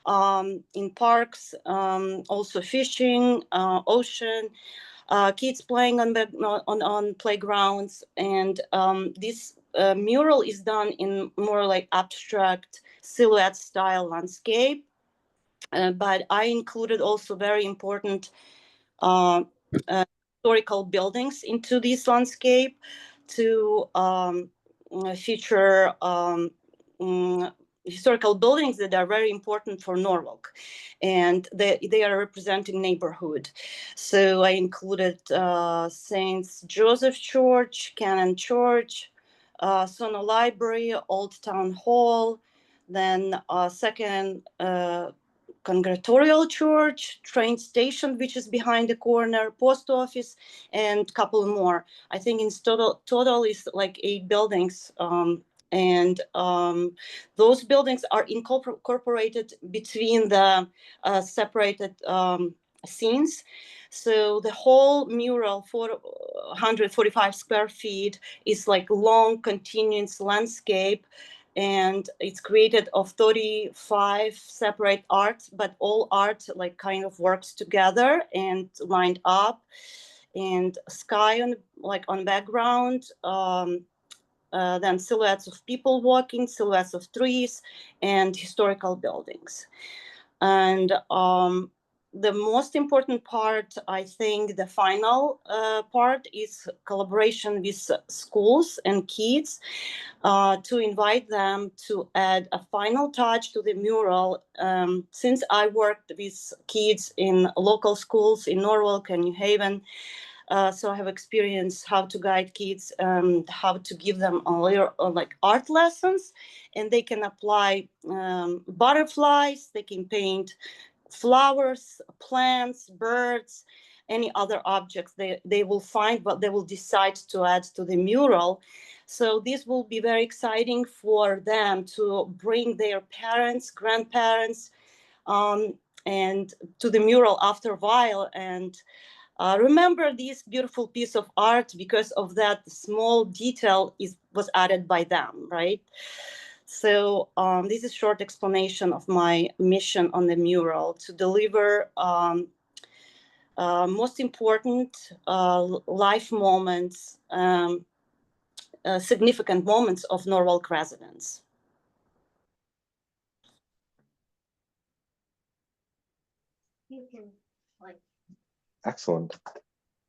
in parks, also fishing, ocean, kids playing on playgrounds. And this mural is done in more like abstract silhouette style landscape. But I included also very important historical buildings into this landscape to feature historical buildings that are very important for Norwalk, and they are representing neighborhood. So I included Saint Joseph Church, Cannon Church, Sono Library, Old Town Hall, then second Congregatorial Church, train station, which is behind the corner, post office, and a couple more. I think in total is like 8 buildings. Those buildings are incorporated between the separated scenes. So the whole mural, 445 square feet, is like long continuous landscape, and it's created of 35 separate arts, but all art like kind of works together and lined up, and sky on background, then silhouettes of people walking, silhouettes of trees, and historical buildings. And the most important part, I think the final part, is collaboration with schools and kids, to invite them to add a final touch to the mural. Since I worked with kids in local schools in Norwalk and New Haven, so I have experience how to guide kids, how to give them like art lessons, and they can apply butterflies, they can paint flowers, plants, birds, any other objects they will find, but they will decide to add to the mural. So this will be very exciting for them to bring their parents, grandparents, and to the mural after a while, and remember this beautiful piece of art because of that small detail was added by them, right? So this is a short explanation of my mission on the mural, to deliver most important life moments, significant moments of Norwalk residents. Excellent.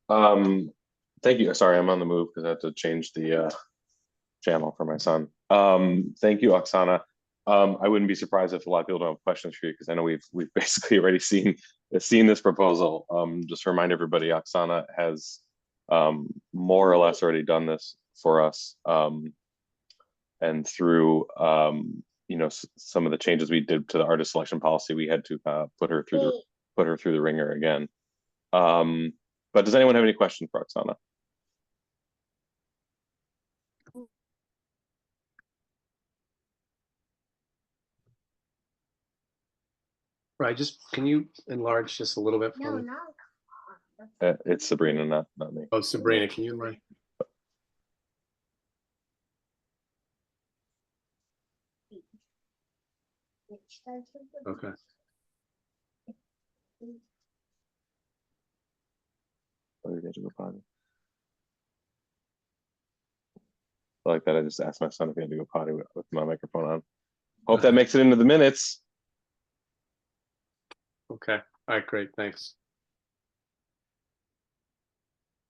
Thank you. Sorry, I'm on the move because I had to change the channel for my son. Thank you, Oksana. I wouldn't be surprised if a lot of people don't have questions for you, because I know we've basically already seen this proposal. Just to remind everybody, Oksana has more or less already done this for us, and through some of the changes we did to the artist selection policy, we had to put her through the ringer again. But does anyone have any questions for Oksana? Right, can you enlarge just a little bit for me? It's Sabrina, not me. Oh, Sabrina, can you enlarge? Okay. Like that, I just asked my son if he had to go potty with my microphone on. Hope that makes it into the minutes. Okay. All right, great. Thanks.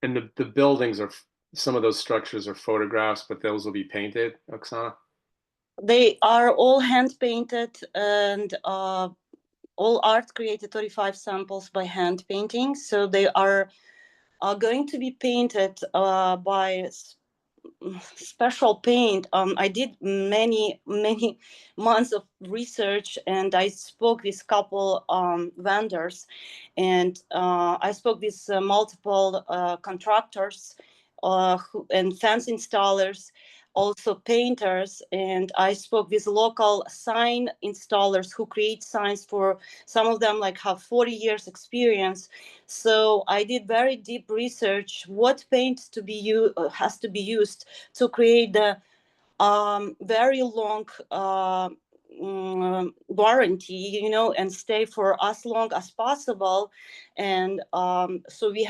And the buildings are, some of those structures are photographs, but those will be painted, Oksana? They are all hand painted, and all art created, 35 samples by hand painting. So they are going to be painted by special paint. I did many months of research, and I spoke with a couple vendors, and I spoke with multiple contractors and fence installers also painters, and I spoke with local sign installers who create signs. For some of them like have 40 years experience. So I did very deep research what paint has to be used to create the very long warranty, and stay for as long as possible. And so we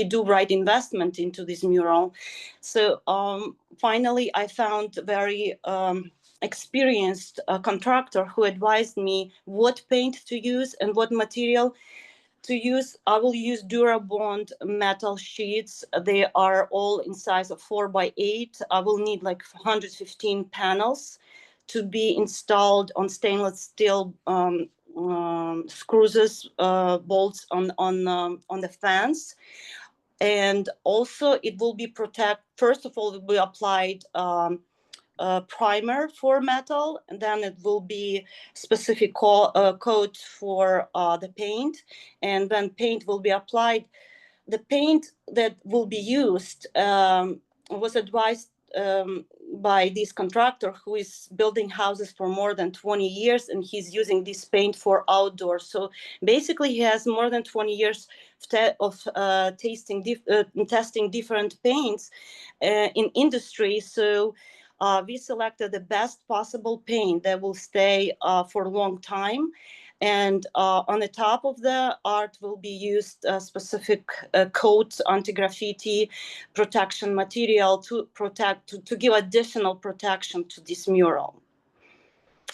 do right investment into this mural. So finally, I found very experienced contractor who advised me what paint to use and what material to use. I will use Durabond metal sheets. They are all in size of 4x8. I will need like 115 panels to be installed on stainless steel screws, bolts on the fence. And also it will be first of all, it will be applied primer for metal, and then it will be specific coat for the paint, and then paint will be applied. The paint that will be used was advised by this contractor who is building houses for more than 20 years, and he's using this paint for outdoors. So basically he has more than 20 years of testing different paints in industry. So we selected the best possible paint that will stay for a long time. And on the top of the art will be used a specific coat, anti-graffiti protection material to give additional protection to this mural.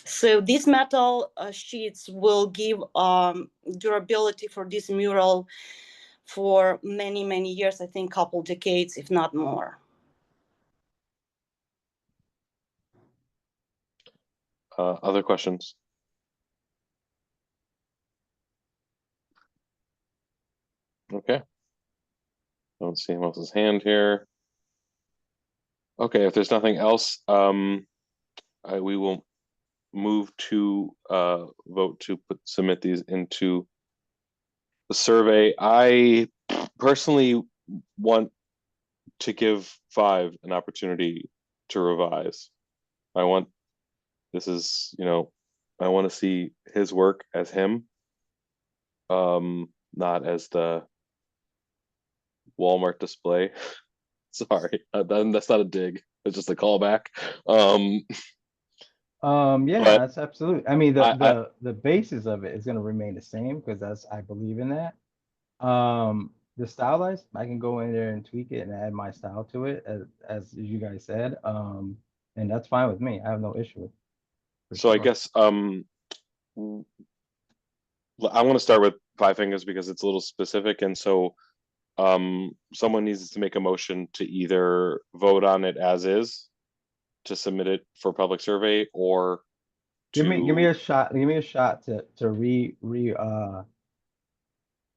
So these metal sheets will give durability for this mural for many, many years, I think couple decades, if not more. Other questions? Okay. Don't see him else's hand here. Okay, if there's nothing else, we will move to vote to submit these into the survey. I personally want to give 5 an opportunity to revise. I want to see his work as him, not as the Walmart display. Sorry, that's not a dig. It's just a callback. Yeah, but that's absolutely. I mean, the basis of it is going to remain the same because I believe in that. The stylized, I can go in there and tweak it and add my style to it, as you guys said. And that's fine with me. I have no issue with it. So sure. I guess I want to start with 5 Fingers because it's a little specific, and so someone needs to make a motion to either vote on it as is, to submit it for public survey, or give me a shot. Give me a shot to redo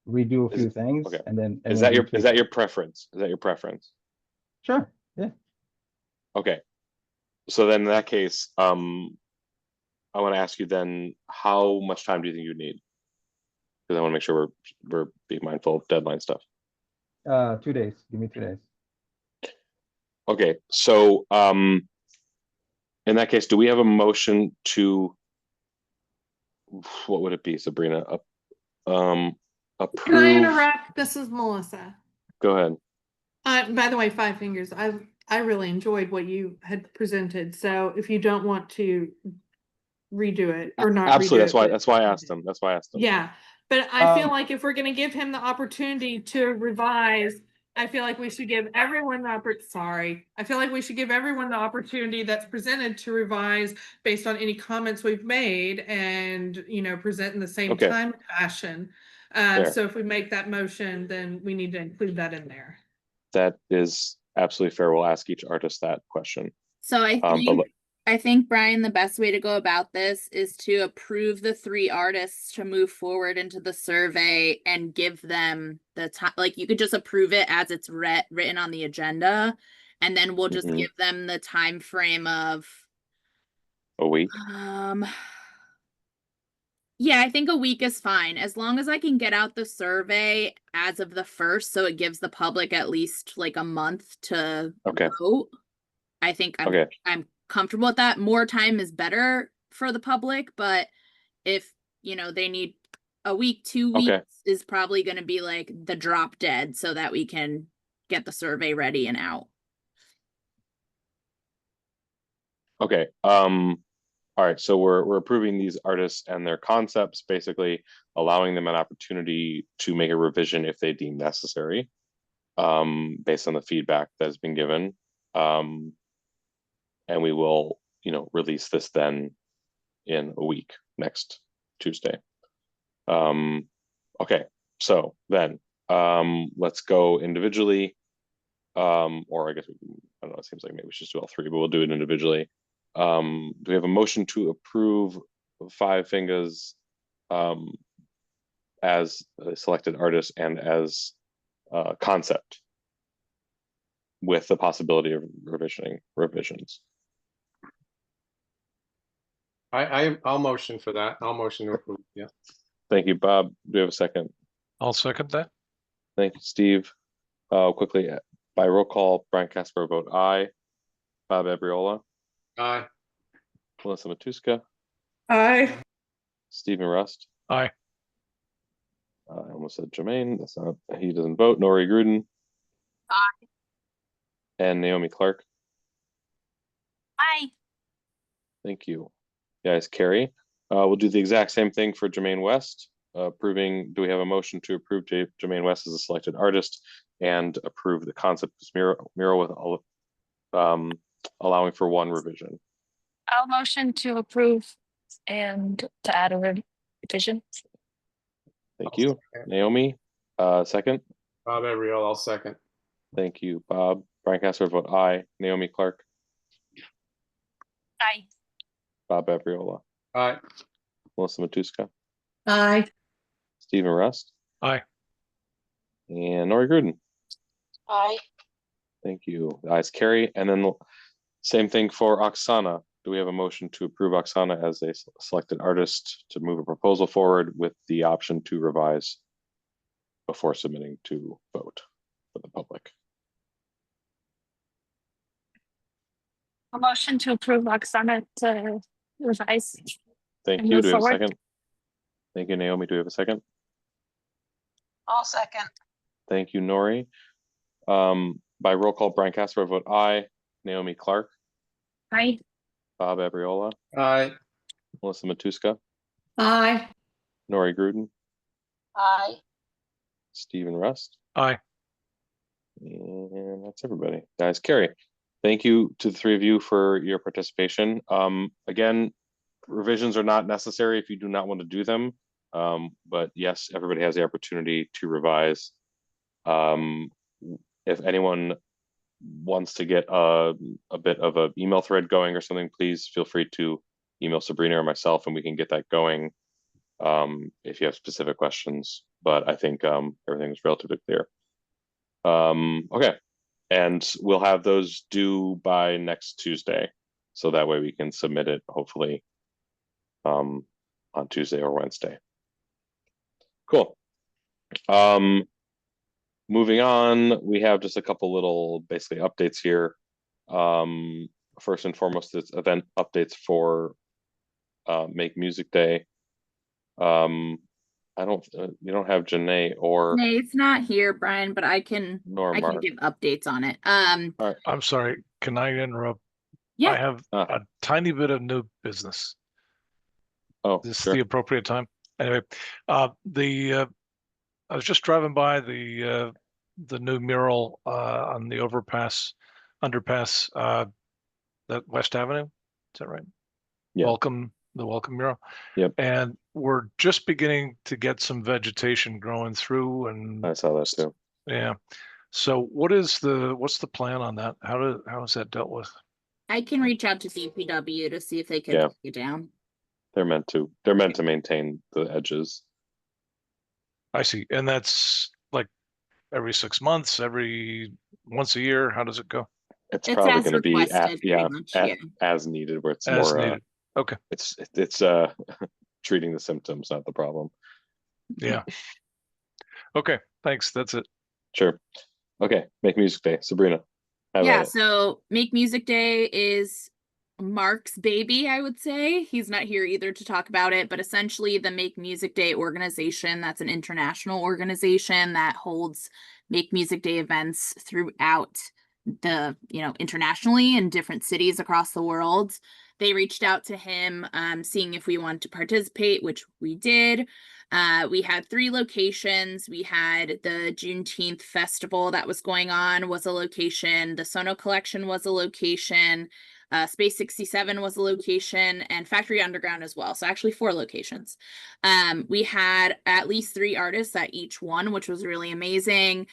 a few things. Okay. And then is that your preference? Is that your preference? Sure. Yeah. Okay. So then in that case, I want to ask you then, how much time do you think you need? Because I want to make sure we're being mindful of deadline stuff. 2 days. Give me 2 days. Okay. So in that case, do we have a motion to, what would it be, Sabrina? Approve. Can I interrupt? This is Melissa. Go ahead. By the way, 5 Fingers, I really enjoyed what you had presented. So if you don't want to redo it or not, absolutely. That's why I asked him. Yeah, but I feel like if we're going to give him the opportunity to revise, I feel like we should give everyone the opportunity that's presented to revise based on any comments we've made, and present in the same time and fashion. So if we make that motion, then we need to include that in there. That is absolutely fair. We'll ask each artist that question. So I think, Brian, the best way to go about this is to approve the 3 artists to move forward into the survey and give them the time. Like, you could just approve it as it's written on the agenda, and then we'll just give them the time frame of a week. Yeah, I think a week is fine, as long as I can get out the survey as of the 1st, so it gives the public at least like a month to vote. I think Okay. I'm comfortable with that. More time is better for the public, but if, you know, they need a week, 2 weeks Okay. is probably going to be like the drop dead so that we can get the survey ready and out. Okay. All right. So we're approving these artists and their concepts, basically allowing them an opportunity to make a revision if they deem necessary, based on the feedback that has been given. And we will, you know, release this then in a week, next Tuesday. Okay. So then, let's go individually. Or I guess I don't know, it seems like maybe we should do all three, but we'll do it individually. Do we have a motion to approve Five Fingers as a selected artist and as concept with the possibility of revisions? I'll motion for that. I'll motion to approve. Yeah. Thank you, Bob. Do we have a second? I'll second that. Thank you, Steve. Quickly, by roll call, Brian Casper vote aye. Bob Abriola, Aye. Melissa Matuska, Aye. Stephen Rust. Aye. I almost said Jermaine. That's not. He doesn't vote. Nori Gruden. Aye. And Naomi Clark. Aye. Thank you. Guys, carry. We'll do the exact same thing for Jermaine West. Approving. Do we have a motion to approve Jermaine West as a selected artist and approve the concept mural with all allowing for one revision? I'll motion to approve and to add a revision. Thank you, Naomi. Second. Bob Abriola, I'll second. Thank you, Bob. Brian Casper vote aye. Naomi Clark. Aye. Bob Abriola. Aye. Melissa Matuska. Aye. Stephen Rust. Aye. And Nori Gruden. Aye. Thank you. The ayes carry. And then same thing for Oksana. Do we have a motion to approve Oksana as a selected artist to move a proposal forward with the option to revise before submitting to vote for the public? A motion to approve Oksana to revise. Thank And you. move Do we have a forward. second? Thank you, Naomi. Do we have a second? I'll second. Thank you, Nori. By roll call, Brian Casper vote aye. Naomi Clark. Aye. Bob Abriola. Aye. Melissa Matuska. Aye. Nori Gruden. Aye. Stephen Rust. Aye. And that's everybody. Guys, carry. Thank you to the three of you for your participation. Again, revisions are not necessary if you do not want to do them. But yes, everybody has the opportunity to revise. If anyone wants to get a bit of an email thread going or something, please feel free to email Sabrina or myself and we can get that going if you have specific questions. But I think everything is relatively clear. Okay. And we'll have those due by next Tuesday. So that way we can submit it hopefully on Tuesday or Wednesday. Cool. Moving on, we have just a couple little basically updates here. First and foremost, it's event updates for Make Music Day. You don't have Janae or Nay, it's not here, Brian, but I can Mark. give updates on it. I'm sorry. Can I interrupt? I Yeah. have a tiny bit of new business. Oh, This sure. is the appropriate time. Anyway, I was just driving by the new mural on the underpass that West Avenue. Is that right? Yeah. The welcome mural. Yep. And we're just beginning to get some vegetation growing through, and I saw that too. yeah. So what's the plan on that? How is that dealt with? I can reach out to DPW to see if they can Yeah. take it down. They're meant to maintain the edges. I see. And that's like every 6 months, every once a year. How does it go? It's It's probably as going to be requested, pretty much, yeah. as needed, where it's As more needed. Okay. it's treating the symptoms, not the problem. Yeah. Okay. Thanks. That's it. Sure. Okay. Make Music Day. Sabrina. Yeah, so Make Music Day is Mark's baby, I would say. He's not here either to talk about it, but essentially the Make Music Day organization, that's an international organization that holds Make Music Day events throughout the, internationally in different cities across the world. They reached out to him, seeing if we wanted to participate, which we did. We had 3 locations. We had the Juneteenth festival that was going on was a location. The Sono Collection was a location. Space 67 was a location, and Factory Underground as well. So actually 4 locations. We had at least 3 artists at each one, which was really amazing.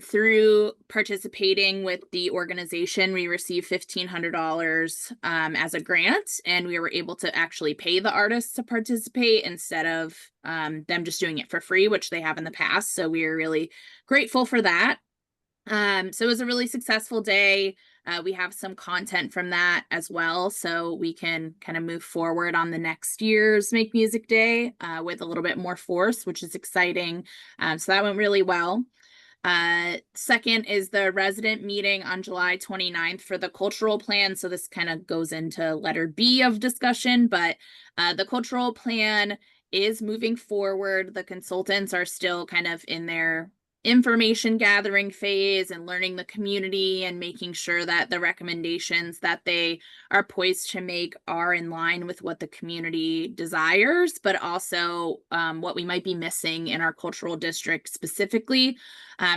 Through participating with the organization, we received $1,500 as a grant, and we were able to actually pay the artists to participate instead of them just doing it for free, which they have in the past. So we are really grateful for that. So it was a really successful day. We have some content from that as well, so we can kind of move forward on the next year's Make Music Day with a little bit more force, which is exciting. So that went really well. Second is the resident meeting on July 29th for the cultural plan. So this kind of goes into letter B of discussion, but the cultural plan is moving forward. The consultants are still kind of in their information gathering phase and learning the community and making sure that the recommendations that they are poised to make are in line with what the community desires, but also what we might be missing in our cultural district specifically.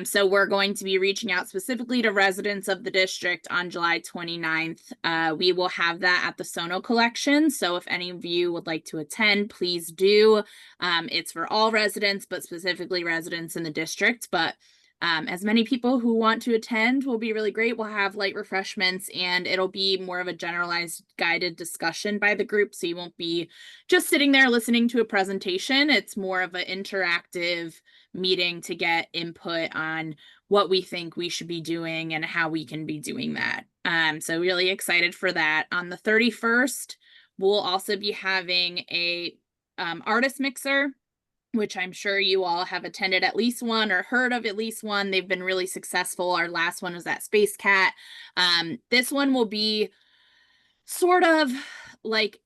So we're going to be reaching out specifically to residents of the district on July 29th. We will have that at the Sono Collection. So if any of you would like to attend, please do. It's for all residents, but specifically residents in the district. But as many people who want to attend will be really great. We'll have light refreshments, and it'll be more of a generalized guided discussion by the group. So you won't be just sitting there listening to a presentation. It's more of an interactive meeting to get input on what we think we should be doing and how we can be doing that. So really excited for that. On the 31st, we'll also be having a artist mixer, which I'm sure you all have attended at least one or heard of at least one. They've been really successful. Our last one was at Space Cat. This one will be sort of like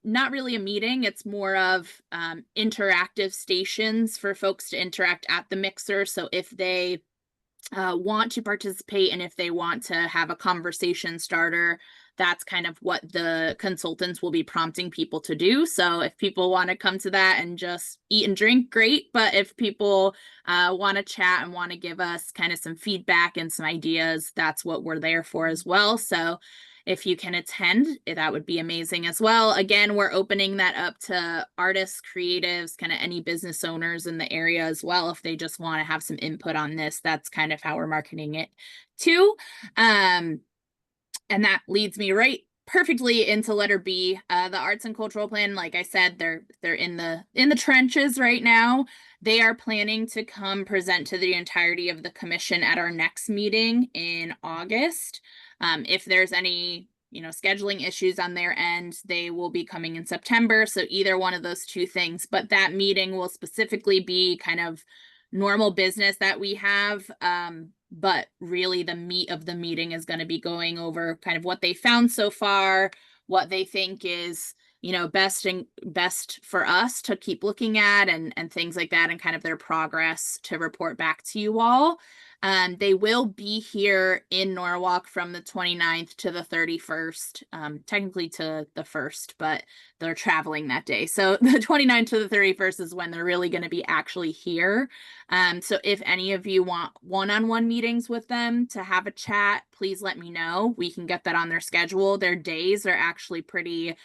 not really a meeting. It's more of interactive stations for folks to interact at the mixer. So if they want to participate and if they want to have a conversation starter, that's kind of what the consultants will be prompting people to do. So if people want to come to that and just eat and drink, great. But if people want to chat and want to give us kind of some feedback and some ideas, that's what we're there for as well. So if you can attend, that would be amazing as well. Again, we're opening that up to artists, creatives, kind of any business owners in the area as well. If they just want to have some input on this, that's kind of how we're marketing it too. And that leads me right perfectly into letter B. The arts and cultural plan, like I said, they're in the trenches right now. They are planning to come present to the entirety of the commission at our next meeting in August. If there's any, scheduling issues on their end, they will be coming in September. So either one of those 2 things, but that meeting will specifically be kind of normal business that we have. But really the meat of the meeting is going to be going over kind of what they found so far, what they think is, best for us to keep looking at and things like that, and kind of their progress to report back to you all. They will be here in Norwalk from the 29th to the 31st, technically to the 1st, but they're traveling that day. So the 29th to the 31st is when they're really going to be actually here. So if any of you want one-on-one meetings with them to have a chat, please let me know. We can get that on their schedule. Their days are actually pretty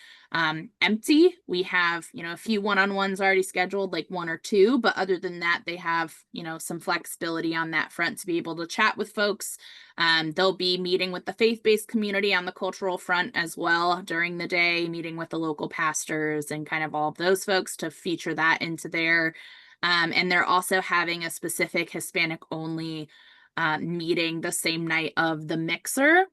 empty. We have, a few one-on-ones already scheduled, like 1 or 2, but other than that, they have, some flexibility on that front to be able to chat with folks. They'll be meeting with the faith-based community on the cultural front as well during the day, meeting with the local pastors and kind of all of those folks to feature that into their, and they're also having a specific Hispanic only meeting the same night of the mixer.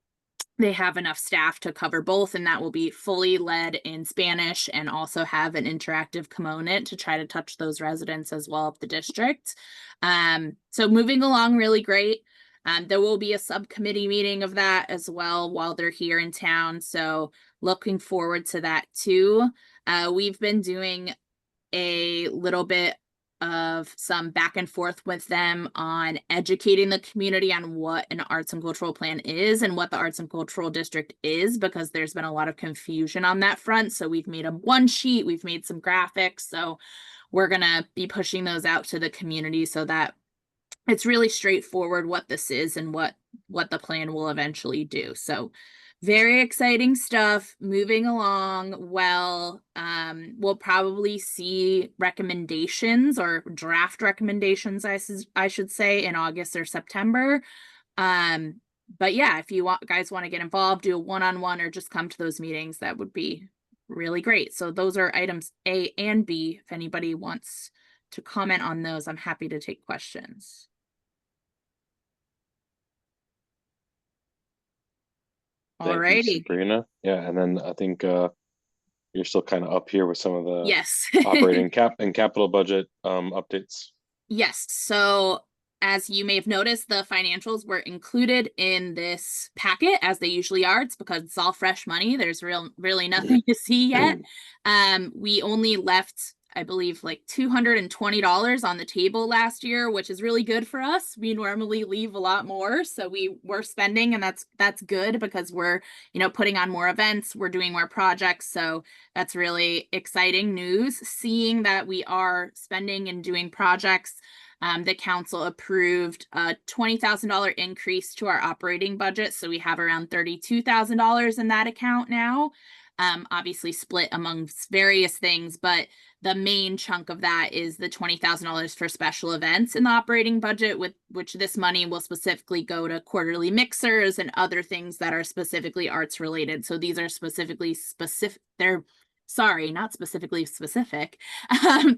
They have enough staff to cover both, and that will be fully led in Spanish and also have an interactive component to try to touch those residents as well of the district. So moving along really great. There will be a subcommittee meeting of that as well while they're here in town. So looking forward to that too. We've been doing a little bit of some back and forth with them on educating the community on what an arts and cultural plan is and what the arts and cultural district is, because there's been a lot of confusion on that front. So we've made a one sheet, we've made some graphics. So we're going to be pushing those out to the community so that it's really straightforward what this is and what the plan will eventually do. So very exciting stuff moving along well. We'll probably see recommendations or draft recommendations, I should say, in August or September. But yeah, if you guys want to get involved, do a one-on-one or just come to those meetings, that would be really great. So those are items A and B. If anybody wants to comment on those, I'm happy to take questions. Thank you, Alrighty. Sabrina. Yeah, and then I think you're still kind of up here with some of the Yes. operating and capital budget updates. Yes. So as you may have noticed, the financials were included in this packet as they usually are. It's because it's all fresh money. There's really nothing to see yet. We only left, I believe, like $220 on the table last year, which is really good for us. We normally leave a lot more, so we were spending, and that's good because we're, you know, putting on more events, we're doing more projects, so that's really exciting news. Seeing that we are spending and doing projects, the council approved a $20,000 increase to our operating budget, so we have around $32,000 in that account now. Obviously split amongst various things, but the main chunk of that is the $20,000 for special events in the operating budget, with which this money will specifically go to quarterly mixers and other things that are specifically arts related. So these are specifically specific. They're not specifically specific.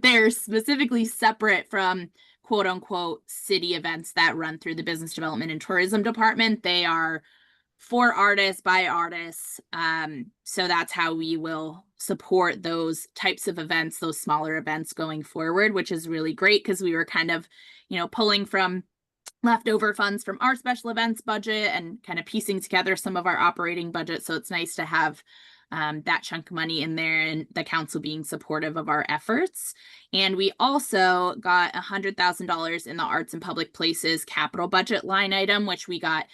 They're specifically separate from quote unquote city events that run through the business development and tourism department. They are for artists, by artists. So that's how we will support those types of events, those smaller events going forward, which is really great because we were kind of, you know, pulling from leftover funds from our special events budget and kind of piecing together some of our operating budget. So it's nice to have that chunk of money in there and the council being supportive of our efforts. And we also got $100,000 in the arts and public places capital budget line item, which we got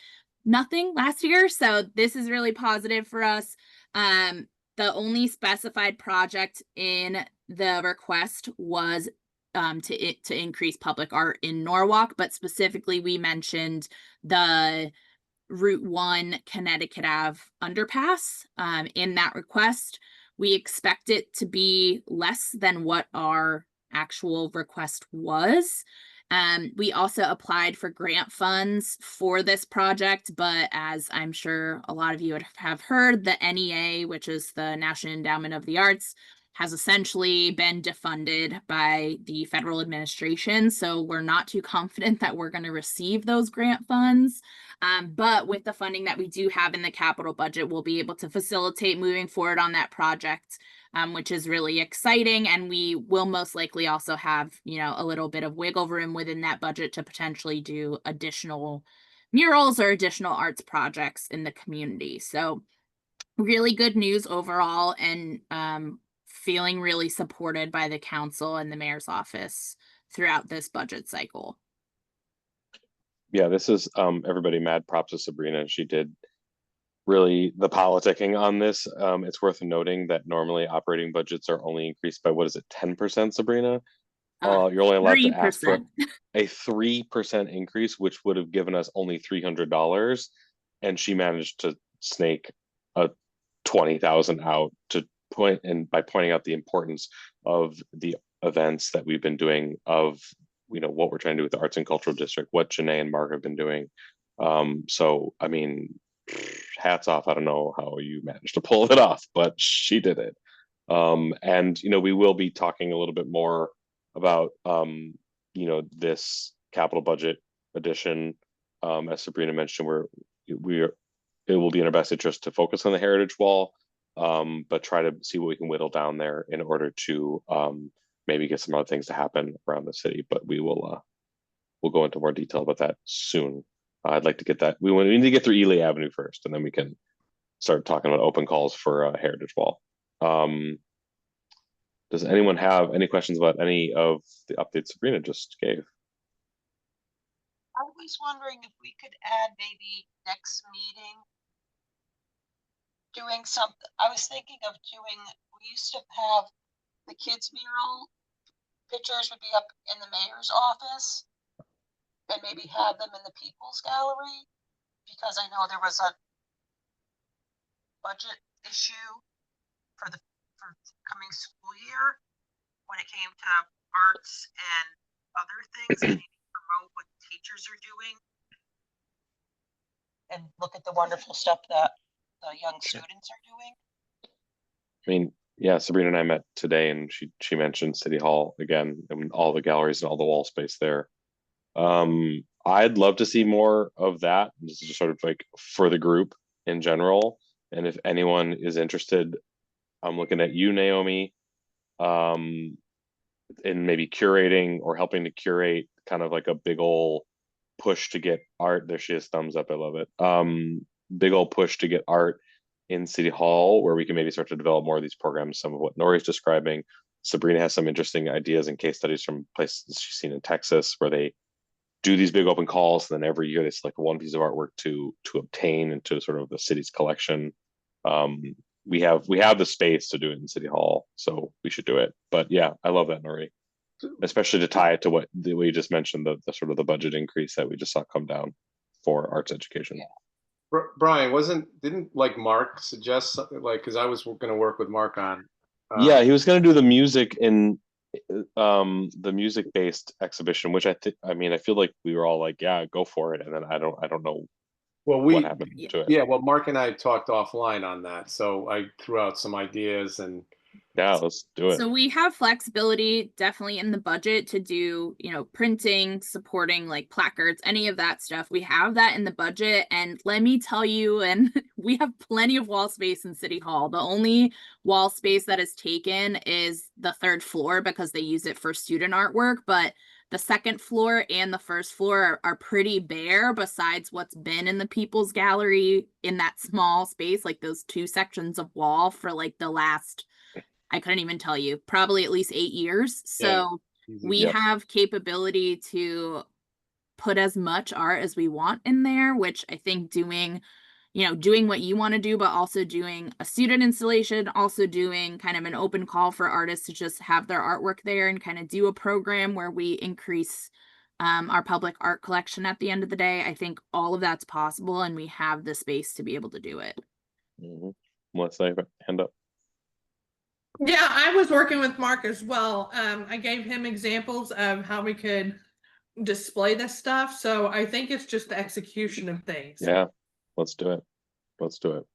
nothing last year. So this is really positive for us. The only specified project in the request was to increase public art in Norwalk, but specifically we mentioned the Route 1 Connecticut Ave underpass in that request. We expect it to be less than what our actual request was. We also applied for grant funds for this project, but as I'm sure a lot of you have heard, the NEA, which is the National Endowment of the Arts, has essentially been defunded by the federal administration. So we're not too confident that we're going to receive those grant funds. But with the funding that we do have in the capital budget, we'll be able to facilitate moving forward on that project, which is really exciting. And we will most likely also have, you know, a little bit of wiggle room within that budget to potentially do additional murals or additional arts projects in the community. So really good news overall, and feeling really supported by the council and the mayor's office throughout this budget cycle. Yeah, this is everybody mad props to Sabrina. She did really the politicking on this. It's worth noting that normally operating budgets are only increased by, what is it, 10%, Sabrina? You're only allowed 3%. To ask for a 3% increase, which would have given us only $300, and she managed to snake a 20,000 out to point, and by pointing out the importance of the events that we've been doing, of, you know, what we're trying to do with the arts and cultural district, what Janae and Mark have been doing. So I mean, hats off. I don't know how you managed to pull it off, but she did it. And you know, we will be talking a little bit more about you know, this capital budget addition. As Sabrina mentioned, it will be in our best interest to focus on the heritage wall, but try to see what we can whittle down there in order to maybe get some other things to happen around the city. But we will we'll go into more detail about that soon. I'd like to get that. We need to get through Ely Avenue first, and then we can start talking about open calls for Heritage Wall. Does anyone have any questions about any of the updates Sabrina just gave? I was wondering if we could add maybe next meeting doing something. I was thinking of doing, we used to have the kids mural pictures would be up in the mayor's office and maybe have them in the People's Gallery, because I know there was a budget issue for the coming school year when it came to arts and other things. And promote what teachers are doing and look at the wonderful stuff that the young students are doing. I mean, yeah, Sabrina and I met today, and she mentioned City Hall again, and all the galleries and all the wall space there. I'd love to see more of that. This is just sort of like for the group in general. And if anyone is interested, I'm looking at you, Naomi, in maybe curating or helping to curate kind of like a big ol' push to get art. There she is, thumbs up, I love it. Big ol' push to get art in City Hall, where we can maybe start to develop more of these programs, some of what Nori's describing. Sabrina has some interesting ideas and case studies from places she's seen in Texas, where they do these big open calls, and then every year they select one piece of artwork to obtain into sort of the city's collection. We have the space to do it in City Hall, so we should do it. But yeah, I love that, Nori, especially to tie it to what you just mentioned, the sort of the budget increase that we just saw come down for arts education. Yeah. Brian, didn't like Mark suggest something, like, because I was going to work with Mark on. Yeah, he was going to do the music in the music based exhibition, which I feel like we were all like, yeah, go for it, and then I don't know. Well, what happened to it. Yeah, well, Mark and I talked offline on that, so I threw out some ideas, and yeah, let's do it. So we have flexibility definitely in the budget to do, printing, supporting like placards, any of that stuff. We have that in the budget, and let me tell you, and we have plenty of wall space in City Hall. The only wall space that is taken is the 3rd floor because they use it for student artwork, but the 2nd floor and the 1st floor are pretty bare besides what's been in the People's Gallery in that small space, like those 2 sections of wall for like the last, I couldn't even tell you, probably at least 8 years. So we have capability to put as much art as we want in there, which I think doing what you want to do, but also doing a student installation, also doing kind of an open call for artists to just have their artwork there and kind of do a program where we increase our public art collection at the end of the day. I think all of that's possible, and we have the space to be able to do it. Melissa, hand up. Yeah, I was working with Mark as well. I gave him examples of how we could display this stuff. So I think it's just the execution of things. Yeah, let's do it. Let's do it.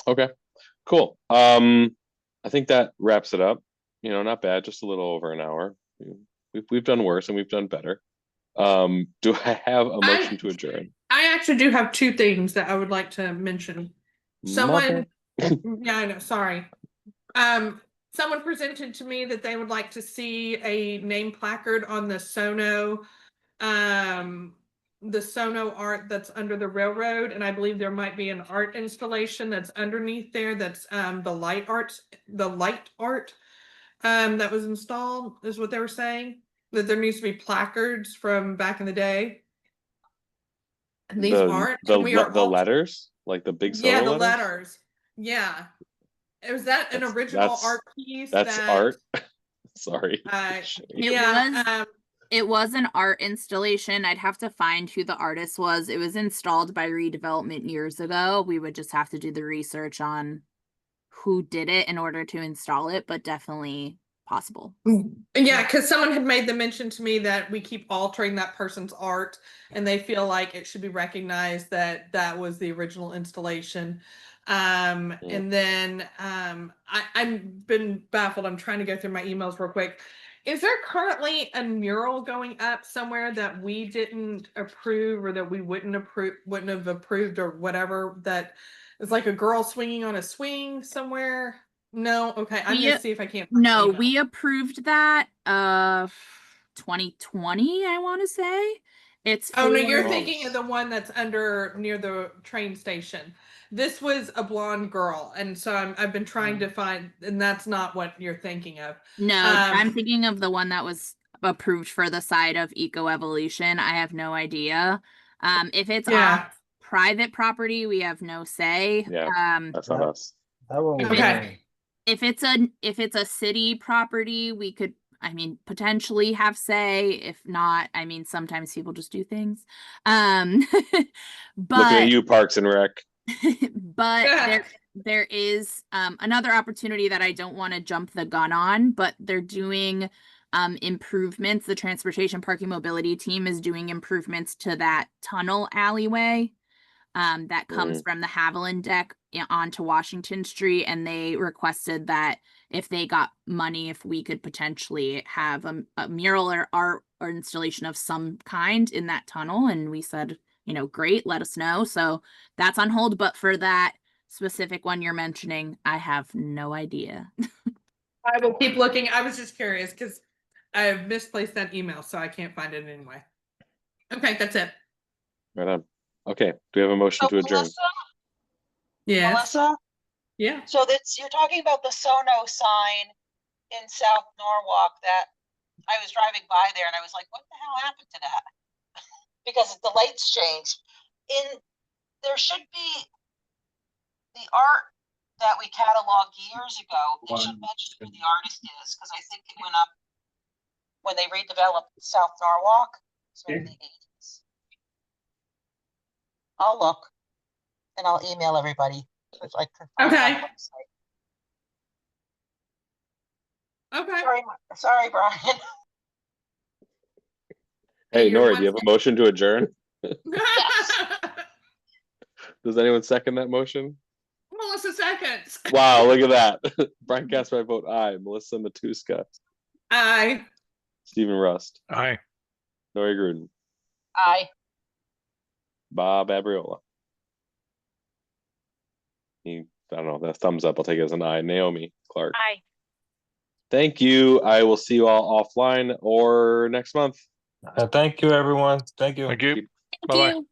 Okay, cool. I think that wraps it up. Not bad, just a little over an hour. We've done worse and we've done better. Do I have a motion to adjourn? I actually do have 2 things that I would like to mention. Someone, yeah, I know, sorry. Someone presented to me that they would like to see a name placard on the Sono art that's under the railroad, and I believe there might be an art installation that's underneath there that's the light art that was installed, is what they were saying, that there needs to be placards from back in the day. And these aren't. The letters, like the big Sono yeah, the letters? Yeah. Was that an original art piece? That's art. Sorry. It was an art installation. I'd have to find who the artist was. It was installed by Redevelopment years ago. We would just have to do the research on who did it in order to install it, but definitely possible. Yeah, because someone had made the mention to me that we keep altering that person's art, and they feel like it should be recognized that that was the original installation. And then I've been baffled. I'm trying to go through my emails real quick. Is there currently a mural going up somewhere that we didn't approve, or that we wouldn't have approved, or whatever, that is like a girl swinging on a swing somewhere? No? Okay, I'm gonna see if I can't. No, we approved that 2020, I want to say. It's Oh no, you're for- thinking of the one that's under near the train station. This was a blonde girl, and so I've been trying to find, and that's not what you're thinking of. No, I'm thinking of the one that was approved for the side of Eco Evolution. I have no idea. If it's Yeah. on private property, we have no say. Yeah. That's not us. That one was Okay. If it's a city property, we could, I mean, potentially have say. If not, I mean, sometimes people just do things. Looking But at you, Parks and Rec. but there is another opportunity that I don't want to jump the gun on, but they're doing improvements. The transportation parking mobility team is doing improvements to that tunnel alleyway that comes from the Haviland deck onto Washington Street, and they requested that if they got money, if we could potentially have a mural or art or installation of some kind in that tunnel. And we said, you know, great, let us know. So that's on hold. But for that specific one you're mentioning, I have no idea. I will keep looking. I was just curious because I have misplaced that email, so I can't find it anyway. Okay, that's it. Right on. Okay. Do we have a motion So to adjourn? Melissa, Yes. Melissa, Yeah. so that's, you're talking about the Sono sign in South Norwalk that I was driving by there and I was like, what the hell happened to that? Because the lights changed. There should be the art that we cataloged years ago. They should mention who the artist is, because I think it went up when they redeveloped South Norwalk, so in the 80s. I'll look and I'll email everybody if I can find Okay. that website. Okay. Sorry, Brian. Hey, You're Nori, one do you have a motion to adjourn? Yes. Does anyone second that motion? Melissa seconds. Wow, look at that. Brian cast my vote aye. Melissa Matuska, Aye. Stephen Rust, Aye. Nori Gruden, Aye. Bob Abriola. I don't know, that thumbs up, I'll take it as an aye. Naomi Clark. Aye. Thank you. I will see you all offline or next month. Thank you, everyone. Thank you. Thank you. Thank Bye-bye. you.